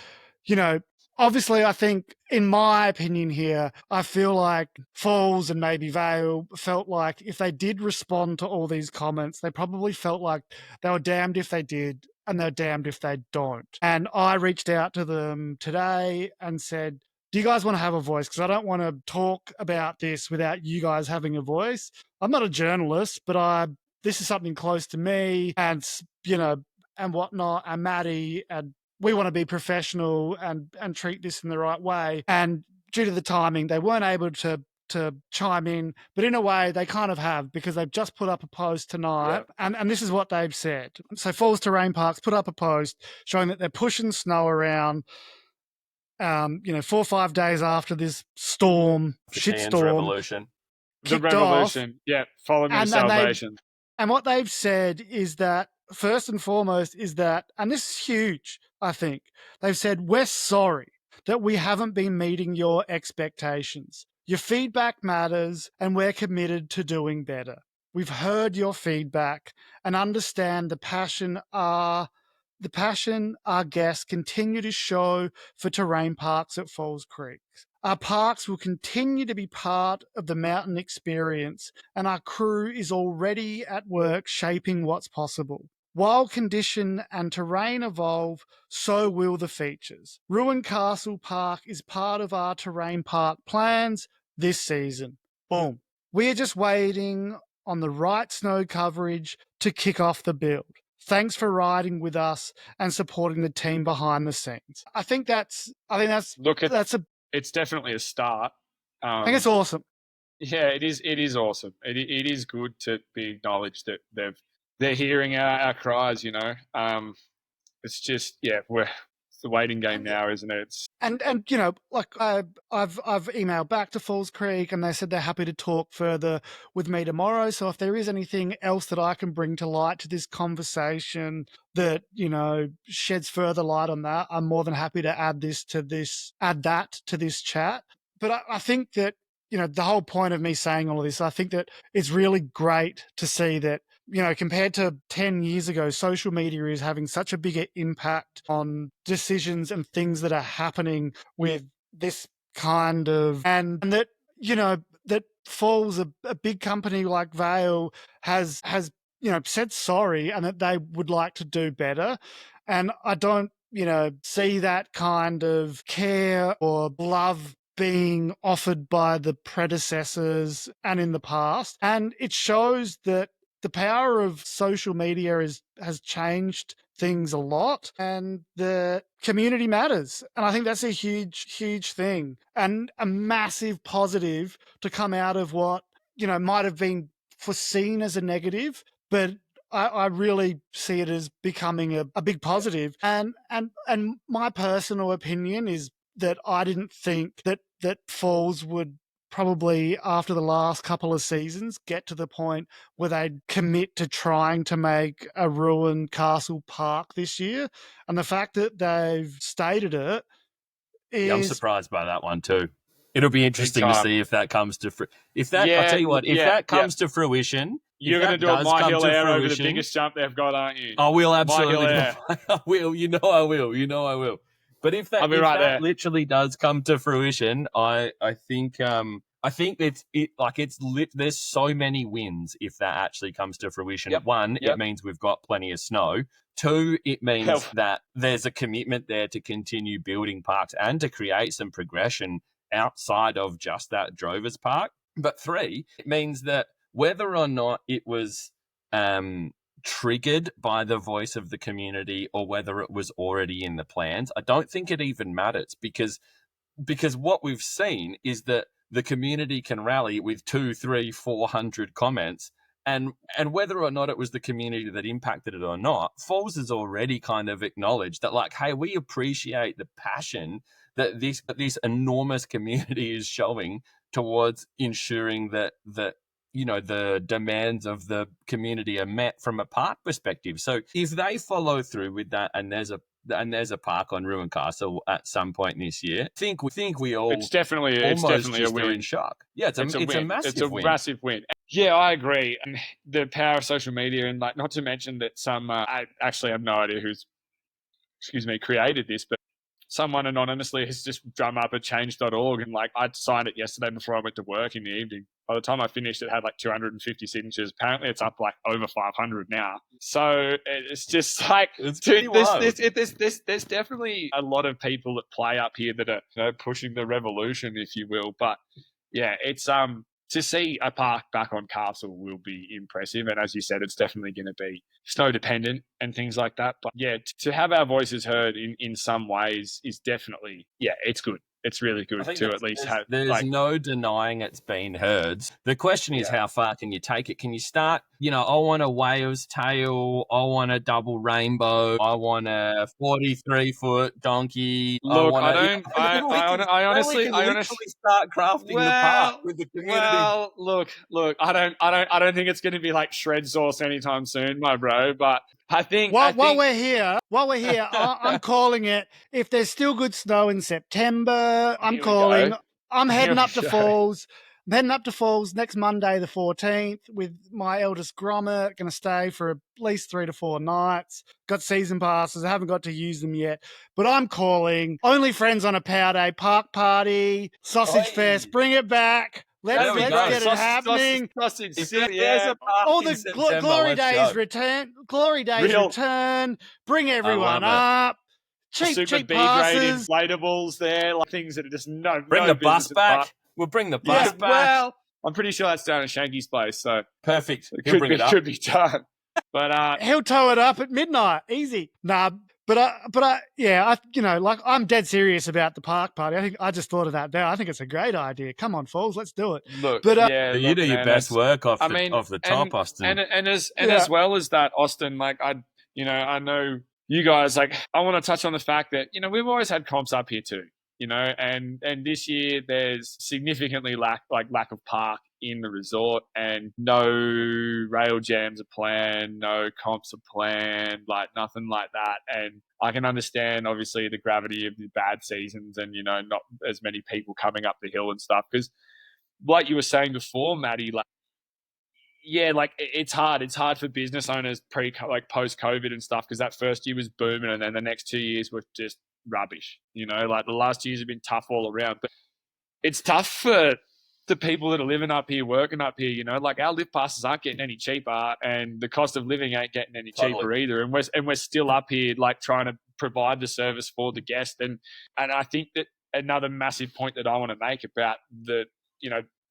obviously, I think, in my opinion here, I feel like Falls and maybe Vail felt like if they did respond to all these comments, they probably felt like they were damned if they did and they're damned if they don't. And I reached out to them today and said, do you guys want to have a voice? Because I don't want to talk about this without you guys having a voice. I'm not a journalist, but this is something close to me and, and whatnot, and Maddie, and we want to be professional and treat this in the right way. And due to the timing, they weren't able to chime in, but in a way they kind of have, because they've just put up a post tonight. Yeah. And this is what they've said. So Falls Terrain Parks put up a post showing that they're pushing snow around, 4 or 5 days after this storm, shitstorm. Revolution. The revolution. Yeah. Follow me to salvation. And what they've said is that, first and foremost, is that, and this is huge, I think, they've said, we're sorry that we haven't been meeting your expectations. Your feedback matters and we're committed to doing better. We've heard your feedback and understand the passion our guests continue to show for terrain parks at Falls Creek. Our parks will continue to be part of the mountain experience, and our crew is already at work shaping what's possible. While condition and terrain evolve, so will the features. Ruined Castle Park is part of our terrain park plans this season. Boom. We are just waiting on the right snow coverage to kick off the build. Thanks for riding with us and supporting the team behind the scenes. I think that's it's definitely a start. I think it's awesome. Yeah, it is awesome. It is good to be acknowledged that they're hearing our cries. It's just it's the waiting game now, isn't it? And like I've emailed back to Falls Creek and they said they're happy to talk further with me tomorrow. So if there is anything else that I can bring to light to this conversation that, sheds further light on that, I'm more than happy to add that to this chat. But I think that, the whole point of me saying all of this, I think that it's really great to see that, compared to 10 years ago, social media is having such a bigger impact on decisions and things that are happening with this kind of, and that, that Falls, a big company like Vail has, said sorry and that they would like to do better. And I don't, see that kind of care or love being offered by the predecessors and in the past. And it shows that the power of social media has changed things a lot, and the community matters. And I think that's a huge, huge thing, and a massive positive to come out of what, might have been foreseen as a negative, but I really see it as becoming a big positive. And my personal opinion is that I didn't think that Falls would probably, after the last couple of seasons, get to the point where they'd commit to trying to make a ruined castle park this year. And the fact that they've stated it is... Yeah, I'm surprised by that one too. It'll be interesting to see if that comes to I'll tell you what, if that comes to fruition, you're going to do a My Hill Air over the biggest jump they've got, aren't you? I will, absolutely. I will. I will. But if that literally does come to fruition, I think there's so many wins if that actually comes to fruition. One, it means we've got plenty of snow. Two, it means that there's a commitment there to continue building parks and to create some progression outside of just that Drovers Park. But three, it means that whether or not it was triggered by the voice of the community or whether it was already in the plans, I don't think it even matters, because what we've seen is that the community can rally with 200, 300, 400 comments, and whether or not it was the community that impacted it or not, Falls has already kind of acknowledged that, like, hey, we appreciate the passion that this enormous community is showing towards ensuring that the demands of the community are met from a park perspective. So if they follow through with that, and there's a park on Ruined Castle at some point this year, I think we all it's definitely a win. In shock. Yeah, it's a massive win. Massive win. Yeah, I agree. And the power of social media, and like, not to mention that some I actually have no idea who's created this, but someone anonymously has just drum up a change.org, and like, I signed it yesterday before I went to work in the evening. By the time I finished, it had like 250 signatures. Apparently it's up like over 500 now. So it's just like, there's definitely a lot of people that play up here that are pushing the revolution, if you will. But yeah, it's to see a park back on Castle will be impressive. And as you said, it's definitely going to be snow dependent and things like that. But yeah, to have our voices heard in some ways is definitely, it's good. It's really good to at least have. There's no denying it's been heard. The question is, how far can you take it? Can you start, I want a whale's tail, I want a double rainbow, I want a 43-foot donkey. Look, I honestly start crafting the park with the community. Well, look, I don't think it's going to be like shred sauce anytime soon, my bro. But I think while we're here, I'm calling it. If there's still good snow in September, I'm heading up to Falls. I'm heading up to Falls next Monday, the 14th, with my eldest grommet. Going to stay for at least 3 to 4 nights. Got season passes. I haven't got to use them yet. But I'm calling OnlyFriendsOnAPowDay park party, sausage fest. Bring it back. Let's get it happening. All the glory days return. Glory days return. Bring everyone up. Cheap passes. Inflatables there, like things that are just Bring the bus back. We'll bring the bus back. Well, I'm pretty sure that's down at Shanky's place, so perfect. It could be done. But he'll tow it up at midnight, easy. Nah, I'm dead serious about the park party. I just thought of that now. I think it's a great idea. Come on, Falls, let's do it. Look, you do your best work off the top, Austin. And as well as that, Austin, like I know you guys, like, I want to touch on the fact that we've always had comps up here too. And this year there's significantly lack of park in the resort, and no rail jams are planned, no comps are planned, like nothing like that. And I can understand obviously the gravity of the bad seasons and, not as many people coming up the hill and stuff. Because like you were saying before, Maddie, it's hard. It's hard for business owners post COVID and stuff, because that first year was booming and then the next 2 years were just rubbish. Like the last years have been tough all around. But it's tough for the people that are living up here, working up here. Like our lift passes aren't getting any cheaper, and the cost of living ain't getting any cheaper either. And we're still up here, like, trying to provide the service for the guest. And I think that another massive point that I want to make about the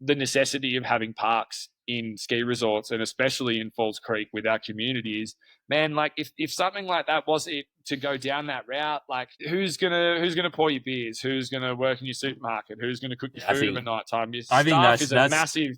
necessity of having parks in ski resorts, and especially in Falls Creek with our community, is, man, like if something like that was it to go down that route, like who's gonna pour your beers, who's gonna work in your supermarket, who's gonna cook your food at night time? Your staff is a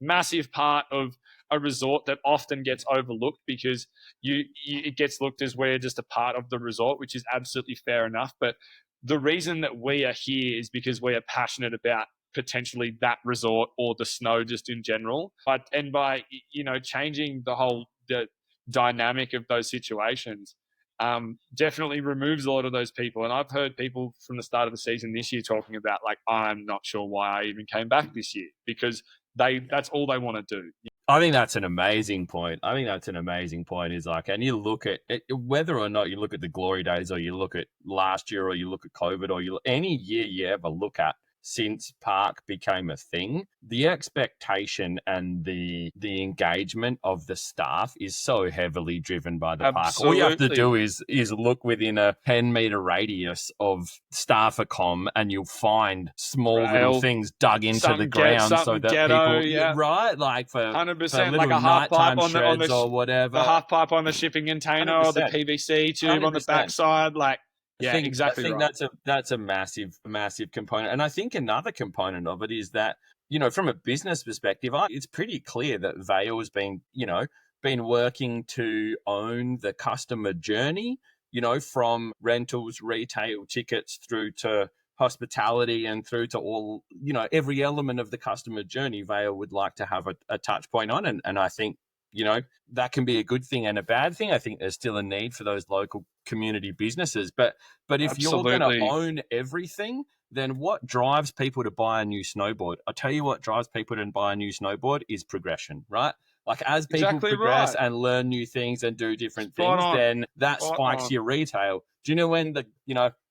massive part of a resort that often gets overlooked, because it gets looked as we're just a part of the resort, which is absolutely fair enough. But the reason that we are here is because we are passionate about potentially that resort or the snow just in general. By changing the dynamic of those situations, definitely removes a lot of those people. And I've heard people from the start of the season this year talking about, like, I'm not sure why I even came back this year, because that's all they want to do. I think that's an amazing point. Is like, and you look at it, whether or not you look at the glory days, or you look at last year, or you look at COVID, or any year you ever look at since park became a thing, the expectation and the engagement of the staff is so heavily driven by the park. All you have to do is look within a 10-meter radius of staff accom, and you'll find small little things dug into the ground so that people, right, like for 100%, like a half pipe on the or whatever, the half pipe on the shipping container, 100%. Or the PVC tube 100%. On the backside, like. Yeah, exactly. I think that's a massive component. And I think another component of it is that, from a business perspective, it's pretty clear that Vail has been working to own the customer journey, from rentals, retail, tickets, through to hospitality, and through to all, every element of the customer journey. Vail would like to have a touch point on. And I think, that can be a good thing and a bad thing. I think there's still a need for those local community businesses. But if Absolutely. You're going to own everything, then what drives people to buy a new snowboard? I'll tell you what drives people to buy a new snowboard is progression, right? Like, as people progress and learn new things and do different things, then that spikes your retail. Do you know when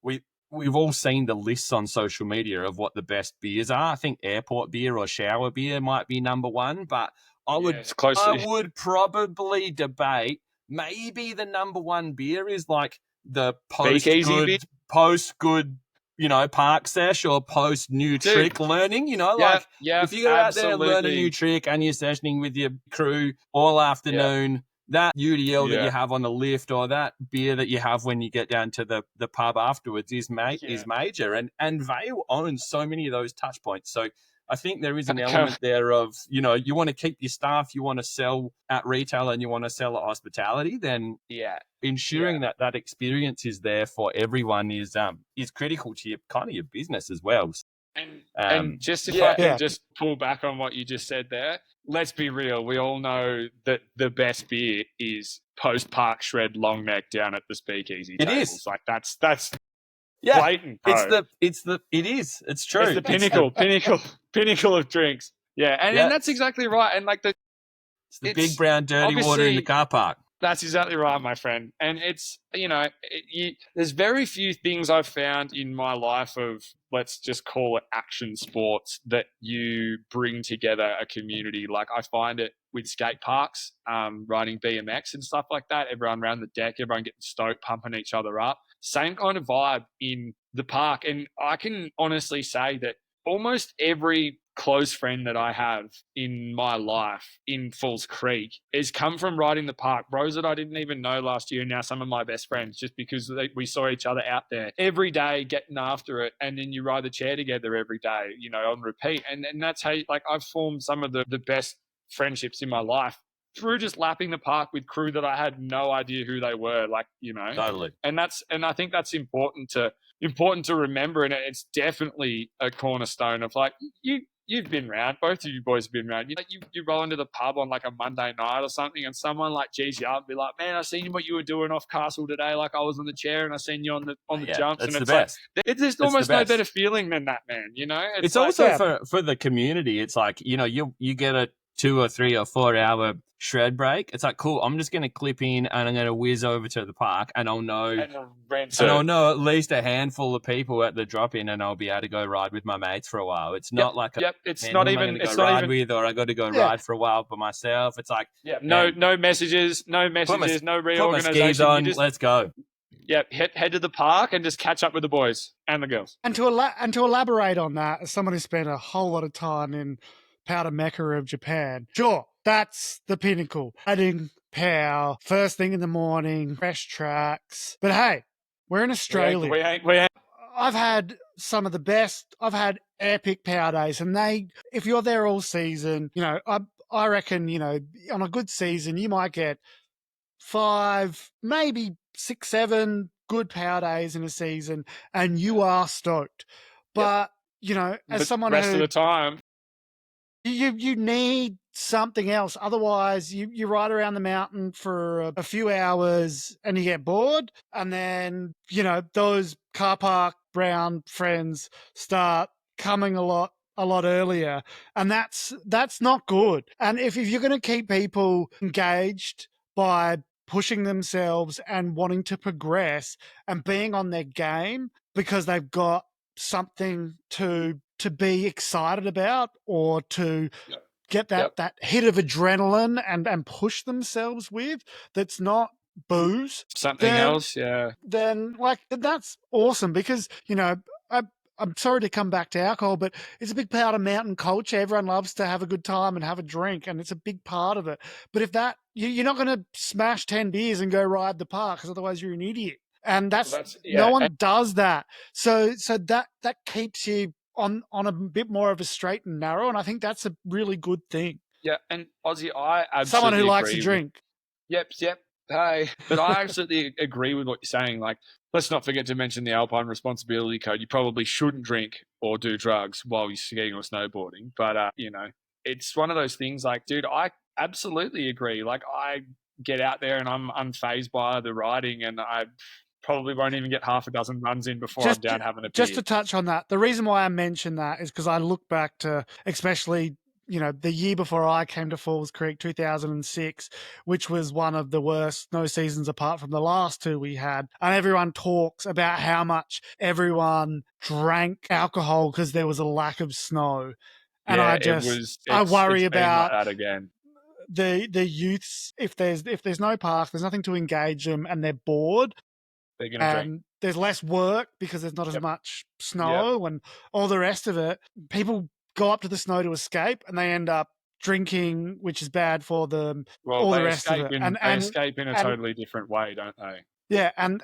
we've all seen the lists on social media of what the best beers are? I think airport beer or shower beer might be number one, but I would probably debate maybe the number one beer is like the post good, park sesh, or post new trick learning, if you go out there and learn a new trick and you're sessioning with your crew all afternoon, that UDL that you have on the lift, or that beer that you have when you get down to the pub afterwards is major. And Vail owns so many of those touch points. So I think there is an element there of, you want to keep your staff, you want to sell at retail, and you want to sell at hospitality, then ensuring that experience is there for everyone is critical to your business as well. And just if I can just pull back on what you just said there, let's be real. We all know that the best beer is post-park shred long neck down at the speakeasy tables. It is. Like, that's blatant, bro. It's true. It's the pinnacle of drinks. Yeah, and that's exactly right. And like it's the big brown dirty water in the car park. That's exactly right, my friend. And it's, there's very few things I've found in my life of, let's just call it action sports, that you bring together a community. Like, I find it with skate parks, riding BMX and stuff like that. Everyone around the deck, everyone getting stoked, pumping each other up. Same kind of vibe in the park. And I can honestly say that almost every close friend that I have in my life in Falls Creek has come from riding the park. Bros that I didn't even know last year, now some of my best friends, just because we saw each other out there every day getting after it. And then you ride the chair together every day, on repeat. And that's how, like, I've formed some of the best friendships in my life through just lapping the park with crew that I had no idea who they were, Totally. And I think that's important to remember. And it's definitely a cornerstone of, like, you've been around, both of you boys have been around. You roll into the pub on like a Monday night or something, and someone like G's you up and be like, "Man, I seen what you were doing off Castle today. Like, I was on the chair and I seen you on the jumps." It's and the best. Like, it's just almost no better feeling than that, man. It's like, also for the community. It's like, you get a 2 or 3 or 4 hour shred break. It's like, cool, I'm just going to clip in and I'm going to whiz over to the park, and I'll know at least a handful of people at the drop in, and I'll be able to go ride with my mates for a while. It's not like it's not even or I got to go ride for a while by myself. It's like no messages, no reorganization. Put my skis on, let's go. head to the park and just catch up with the boys and the girls. And to elaborate on that, as someone who spent a whole lot of time in powder mecca of Japan, sure, that's the pinnacle. Riding pow, first thing in the morning, fresh tracks. But hey, we're in Australia. We ain't. I've had some of the best. I've had epic power days, and if you're there all season, I reckon, on a good season, you might get 5, maybe 6, 7 good power days in a season, and you are stoked. But, as someone rest who... of the time... You need something else. Otherwise, you ride around the mountain for a few hours and you get bored. And then, those car park brown friends start coming a lot earlier. And that's not good. And if you're going to keep people engaged by pushing themselves and wanting to progress and being on their game because they've got something to be excited about or to get that hit of adrenaline and push themselves with, that's not booze, something else, then that's awesome. Because I'm sorry to come back to alcohol, but it's a big part of mountain culture. Everyone loves to have a good time and have a drink, and it's a big part of it. But if you're not going to smash 10 beers and go ride the park, because otherwise you're an idiot. And no one does that. So that keeps you on a bit more of a straight and narrow, and I think that's a really good thing. Yeah, and Ozzy, I absolutely someone who likes agree to drink. Yep. Hey, but I absolutely agree with what you're saying. Like, let's not forget to mention the Alpine Responsibility Code. You probably shouldn't drink or do drugs while you're skiing or snowboarding. But it's one of those things. Like, dude, I absolutely agree. Like, I get out there and I'm unfazed by the riding, and I probably won't even get half a dozen runs in before I'm down having a beer. Just to touch on that, the reason why I mention that is because I look back to, especially, the year before I came to Falls Creek, 2006, which was one of the worst snow seasons apart from the last 2 we had. And everyone talks about how much everyone drank alcohol because there was a lack of snow. And I worry about like that again. The youths, if there's no park, there's nothing to engage them, and they're bored. They're going to drink. There's less work because there's not as much snow and all the rest of it. People go up to the snow to escape, and they end up drinking, which is bad for them. Well, all they the rest of it. they escape in a totally different way, don't they? Yeah, and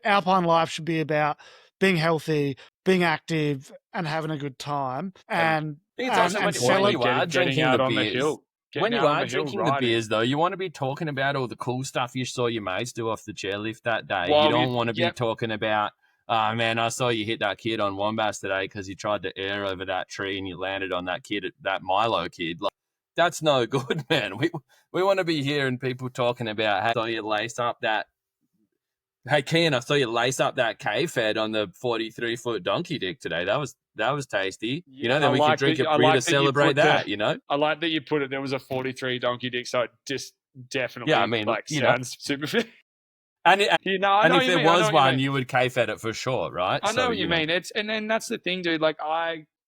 Alpine life should be about being healthy, being active, and having a good time. And when you are drinking out the on beers. the hill. When you are drinking the beers, though, you want to be talking about all the cool stuff you saw your mates do off the chairlift that day. Well, you don't want to be talking about, oh, man, I saw you hit that kid on Wombats today because you tried to air over that tree and you landed on that kid, that Milo kid. Like, that's no good, man. We want to be hearing people talking about, hey, I saw you lace up that. Hey, Kean, I saw you lace up that K-Fed on the 43-foot donkey dick today. That was tasty. Yeah, then we can drink a beer to celebrate that, I like that you put it, there was a 43 donkey dick, so it just definitely sounds super fit. And if there was one, you would K-Fed it for sure, right? I know what you mean. And then that's the thing, dude. Like,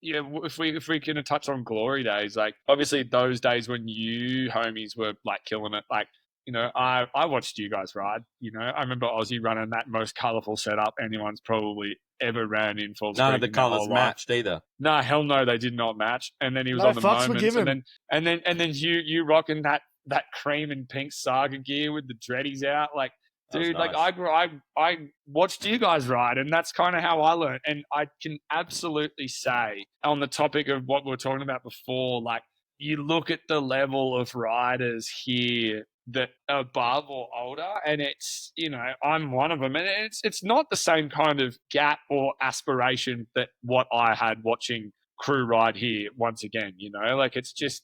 if we can touch on glory days, like, obviously those days when you homies were, like, killing it, like, I watched you guys ride. I remember Aussie running that most colourful setup anyone's probably ever ran in Falls Creek. None of the colours matched either. No, hell no, they did not match. And then he was on the moments, and then you rocking that cream and pink Saga gear with the dreadies out, like. Dude, nice. Like I watched you guys ride, and that's kind of how I learned. And I can absolutely say, on the topic of what we were talking about before, like, you look at the level of riders here that are above or older, and it's, I'm one of them, and it's not the same kind of gap or aspiration that what I had watching crew ride here once again, like it's just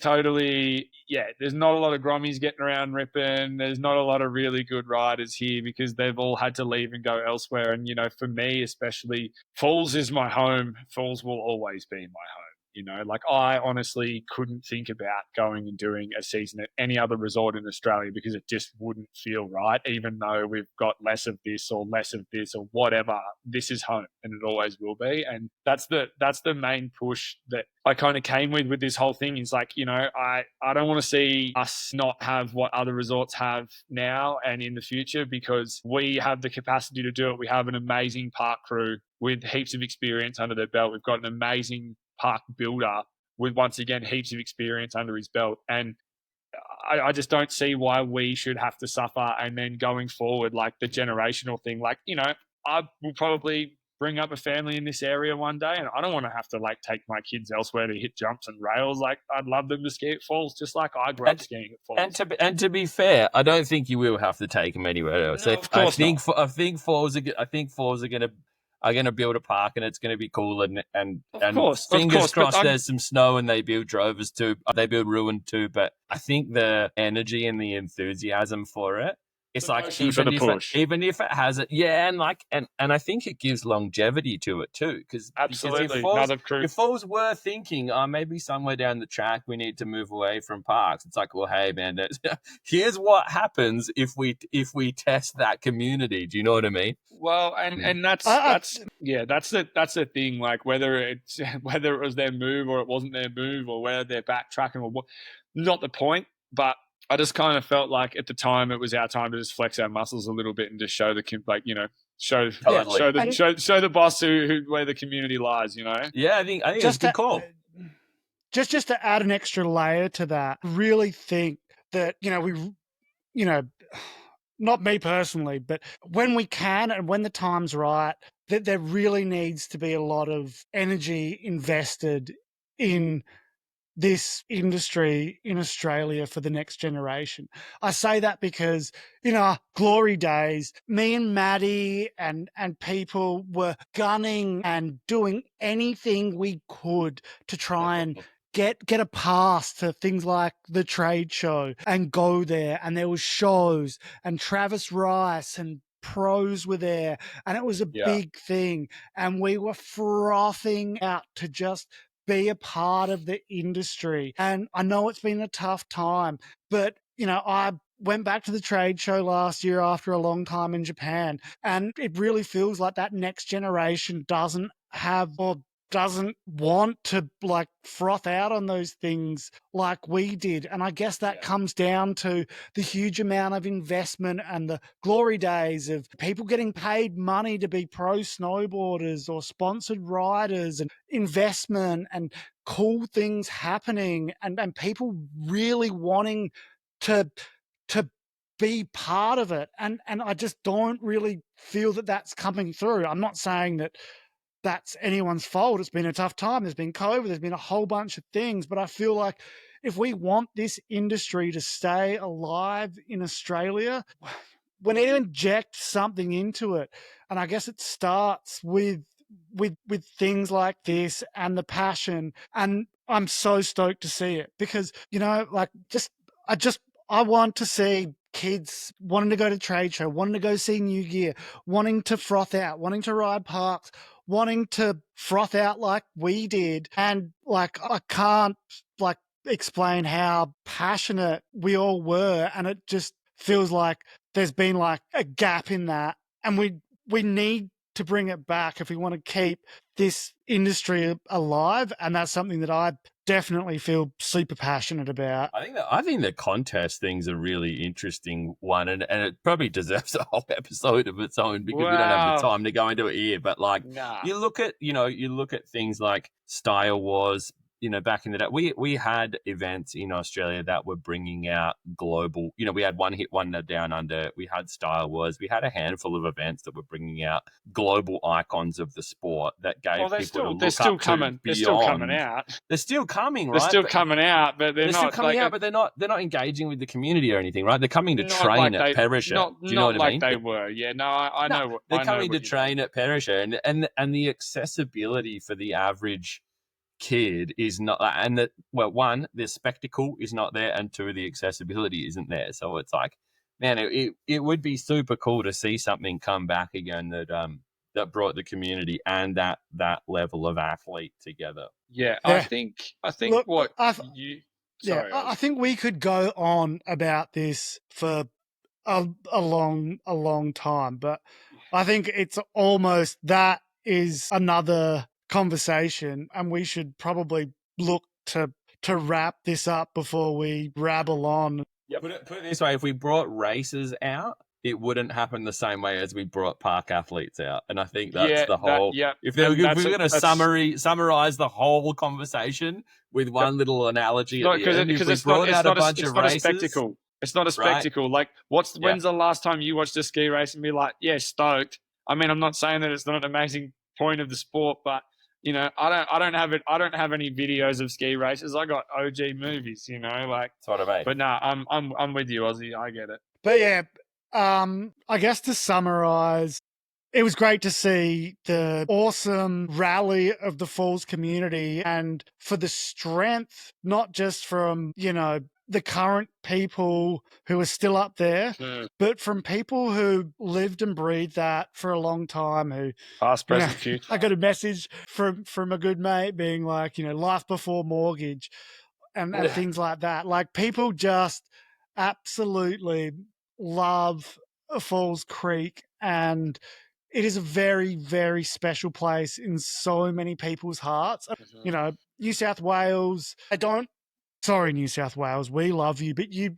totally, there's not a lot of grommies getting around ripping. There's not a lot of really good riders here because they've all had to leave and go elsewhere. And, for me, especially, Falls is my home. Falls will always be my home. You know, like I honestly couldn't think about going and doing a season at any other resort in Australia because it just wouldn't feel right, even though we've got less of this or less of this or whatever. This is home and it always will be. And that's the main push that I kind of came with this whole thing is like, you know, I don't want to see us not have what other resorts have now and in the future because we have the capacity to do it. We have an amazing park crew with heaps of experience under their belt. We've got an amazing park builder with, once again, heaps of experience under his belt. And I just don't see why we should have to suffer. And then going forward, like the generational thing, like, you know, I will probably bring up a family in this area one day and I don't want to have to like take my kids elsewhere to hit jumps and rails. Like I'd love them to ski at falls just like I grew up skiing at falls. And to be fair, I don't think you will have to take them anywhere else. No, of course I think falls are going to build a park and it's going to be cool and fingers crossed there's some snow and they build drovers too. They build ruin too, but I think the energy and the enthusiasm for it, it's like even if it has it, yeah, and like and I think it gives longevity to it too, because absolutely if falls were thinking, maybe somewhere down the track we need to move away from parks, it's like, well, hey man, here's what happens if we test that community. Do you know what I mean? Well, and that's the thing. Like whether it was their move or it wasn't their move, or whether they're backtracking or what, not the point. But I just kind of felt like at the time it was our time to just flex our muscles a little bit and just show show the boss where the community lies. You know? Yeah, I think it's a good call. Just to add an extra layer to that, really think that not me personally, but when we can and when the time's right, that there really needs to be a lot of energy invested in this industry in Australia for the next generation. I say that because in our glory days, me and Maddie and people were gunning and doing anything we could to try and get a pass to things like the trade show and go there. And there was shows and Travis Rice and pros were there and it was a big thing. And we were frothing out to just be a part of the industry. And I know it's been a tough time, but, I went back to the trade show last year after a long time in Japan, and it really feels like that next generation doesn't have or doesn't want to like froth out on those things like we did. And I guess that comes down to the huge amount of investment and the glory days of people getting paid money to be pro snowboarders or sponsored riders and investment and cool things happening and people really wanting to be part of it. And I just don't really feel that that's coming through. I'm not saying that that's anyone's fault. It's been a tough time. There's been COVID. There's been a whole bunch of things. But I feel like if we want this industry to stay alive in Australia, we need to inject something into it. And I guess it starts with things like this and the passion. And I'm so stoked to see it because, I want to see kids wanting to go to trade show, wanting to go see new gear, wanting to froth out, wanting to ride parks, wanting to froth out like we did. And like, I can't like explain how passionate we all were. And it just feels like there's been like a gap in that. And we need to bring it back if we want to keep this industry alive. And that's something that I definitely feel super passionate about. I think the contest thing's a really interesting one, and it probably deserves a whole episode of its own because we don't have the time to go into it here. But like, you look at things like Style Wars. Back in the day, we had events in Australia that were bringing out global. We had One Hit Wonder Down Under. We had Style Wars. We had a handful of events that were bringing out global icons of the sport that gave people to look up to beyond. They're still coming out. They're still coming, right? They're still coming out, but they're not still coming out. But they're not engaging with the community or anything, right? They're coming to train at Perisher. Do you know what I mean? They were. Yeah, no, I know. They're coming to train at Perisher, and the accessibility for the average kid is not, and that, well, one, the spectacle is not there, and two, the accessibility isn't there. So it's like, man, it would be super cool to see something come back again that that brought the community and that level of athlete together. Yeah, Yeah. I think Look, what I've- you. Yeah, Sorry, I think we could go on about this for a long time, but I think it's almost that is another conversation, and we should probably look to wrap this up before we rabble on. Yeah, put it this way: if we brought races out, it wouldn't happen the same way as we brought park athletes out. And I think that's the whole. If we were going to summarize the whole conversation with one little analogy at the end, if we brought out a bunch of races, a spectacle. It's not a spectacle. Right? Like, when's the last time you watched a ski race and be like, yeah, stoked? I mean, I'm not saying that it's not an amazing point of the sport, but you know, I don't have any videos of ski races. I got OG movies, you know, like. That's what I mean. But no, I'm with you, Ozzy. I get it. But yeah, I guess to summarize, it was great to see the awesome rally of the Falls community and for the strength, not just from, you know, the current people who are still up there, but from people who lived and breathed that for a long time, who past, present, future. I got a message from a good mate being like, you know, life before mortgage and things like that. Like, people just absolutely love Falls Creek, and it is a very, very special place in so many people's hearts. You know, New South Wales, New South Wales, we love you, but you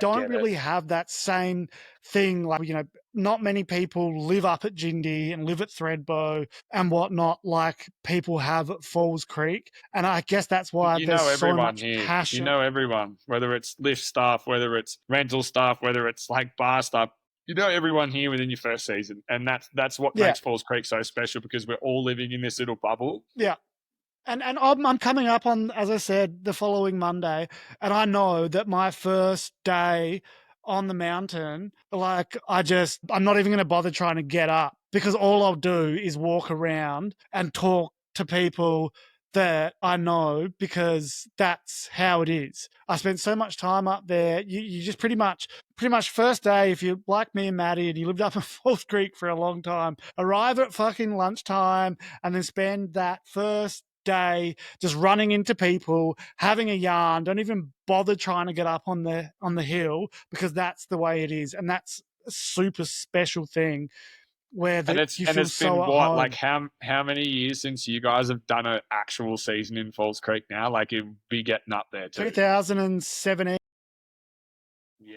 don't really have that same thing. Like, you know, not many people live up at Jindy and live at Thredbo and whatnot like people have at Falls Creek. And I guess that's why there's so much passion. You know everyone, whether it's lift staff, whether it's rental staff, whether it's like bar staff. You know everyone here within your first season. And that's what makes Falls Creek so special, because we're all living in this little bubble. Yeah. And I'm coming up on, as I said, the following Monday, and I know that my first day on the mountain, like, I'm not even going to bother trying to get up, because all I'll do is walk around and talk to people that I know, because that's how it is. I spent so much time up there. You just pretty much first day, if you're like me and Maddie and you lived up in Falls Creek for a long time, arrive at fucking lunchtime and then spend that first day just running into people, having a yarn. Don't even bother trying to get up on the hill, because that's the way it is, and that's a super special thing where it's been what, like how many years since you guys have done an actual season in Falls Creek now? Like, it'd be getting up there too. 2017. Yeah.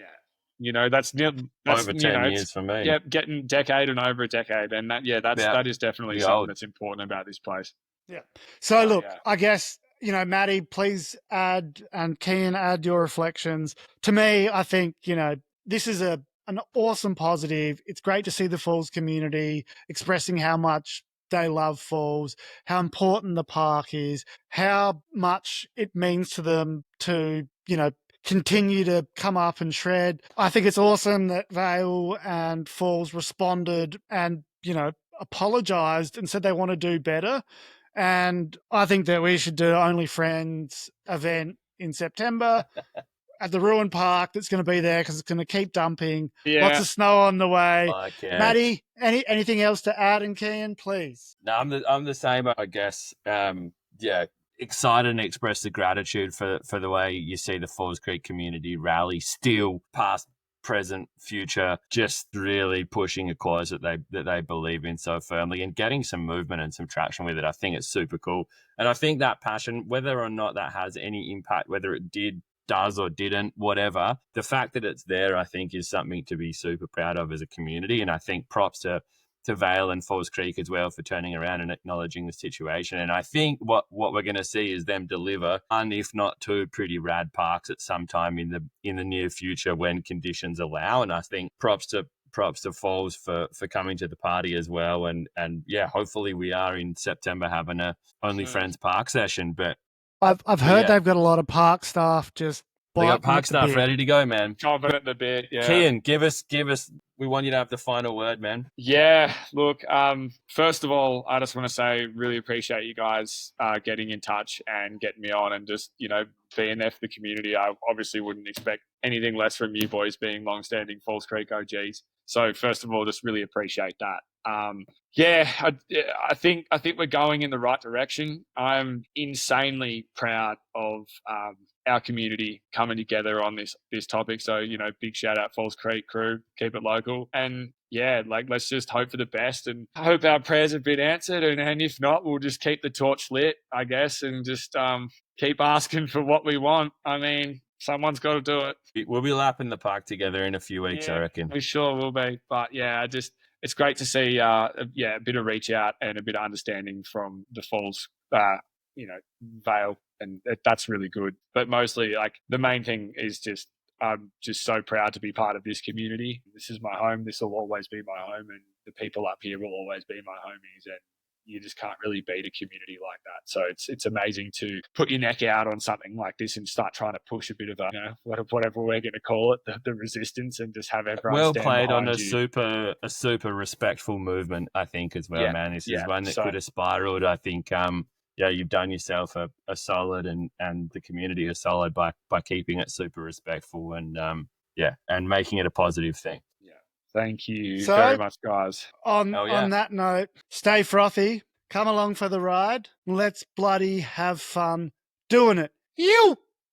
You know, that's over 10 years for me. Yeah, getting decade and over a decade. And that is definitely something that's important about this place. Yeah. So look, I guess, you know, Maddie, please add, and Kean, add your reflections. To me, I think, you know, this is an awesome positive. It's great to see the Falls community expressing how much they love Falls, how important the park is, how much it means to them to, you know, continue to come up and shred. I think it's awesome that Vail and Falls responded and, you know, apologized and said they want to do better. And I think that we should do OnlyFriends event in September at the Ruin Park. That's going to be there because it's going to keep dumping. Yeah. Lots of snow on the way. Okay. Maddie, anything else to add, and Kean, please? No, I'm the same, I guess. Excited and express the gratitude for the way you see the Falls Creek community rally, still past, present, future, just really pushing a cause that they believe in so firmly and getting some movement and some traction with it. I think it's super cool. And I think that passion, whether or not that has any impact, whether it does or didn't, whatever, the fact that it's there, I think, is something to be super proud of as a community. And I think props to Vail and Falls Creek as well for turning around and acknowledging the situation. And I think what we're going to see is them deliver one, if not two, pretty rad parks at some time in the near future when conditions allow. And I think props to Falls for coming to the party as well. And yeah, hopefully we are in September having a OnlyFriends park session. But I've heard they've got a lot of park staff just. They got park staff ready to go, man. Chomping at the bit, yeah. Kean, give us. We want you to have the final word, man. Yeah, look. First of all, I just want to say, really appreciate you guys getting in touch and getting me on, and just, you know, being there for the community. I obviously wouldn't expect anything less from you boys, being long-standing Falls Creek OGs. So first of all, just really appreciate that. I think we're going in the right direction. I'm insanely proud of our community coming together on this topic. So, big shout out Falls Creek crew, keep it local. And yeah, let's just hope for the best, and I hope our prayers have been answered. And if not, we'll just keep the torch lit, I guess, and just keep asking for what we want. I mean, someone's got to do it. We'll be lapping the park together in a few weeks, I reckon. We sure will be. But yeah, it's great to see, a bit of reach out and a bit of understanding from the Falls, Vail, and that's really good. But mostly, the main thing is I'm just so proud to be part of this community. This is my home. This will always be my home, and the people up here will always be my homies. And you just can't really beat a community like that. So it's amazing to put your neck out on something like this and start trying to push a bit of whatever we're going to call it, the resistance, and just have everyone well stand played on you. a super respectful movement, I think, as well, man. This is one that could have spiraled. I think you've done yourself a solid, and the community a solid by keeping it super respectful and and making it a positive thing. Thank you very much, guys. On that note, stay frothy, come along for the ride, let's bloody have fun doing it.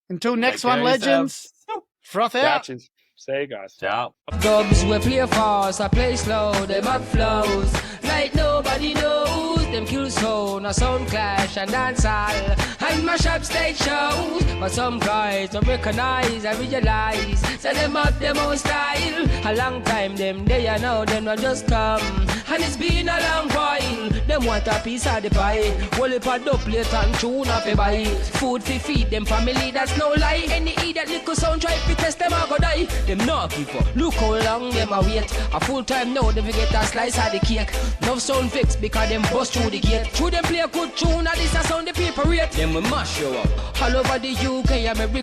Until next one, legends. Froth out. Catches. See you guys. Ciao. Dubs we play fast, I play slow, them have flows like nobody knows. Them kill soul, a sound clash and dance all, and mash up stage shows. But some guys don't recognize, I realize, so them have them own style. A long time them they are now, them not just come, and it's been a long while. Them want a piece of the pie, well if a doublet and tune up a buy. Food fi feed them family, that's no lie. Any idiot little sound try to test them a go die. Them not give up, look how long them a wait. A full time now, them get a slice of the cake. No sound fix because them bust through the gate. Through them play a good tune, and this a sound the people rate. Them we mash you up all over the UK, America.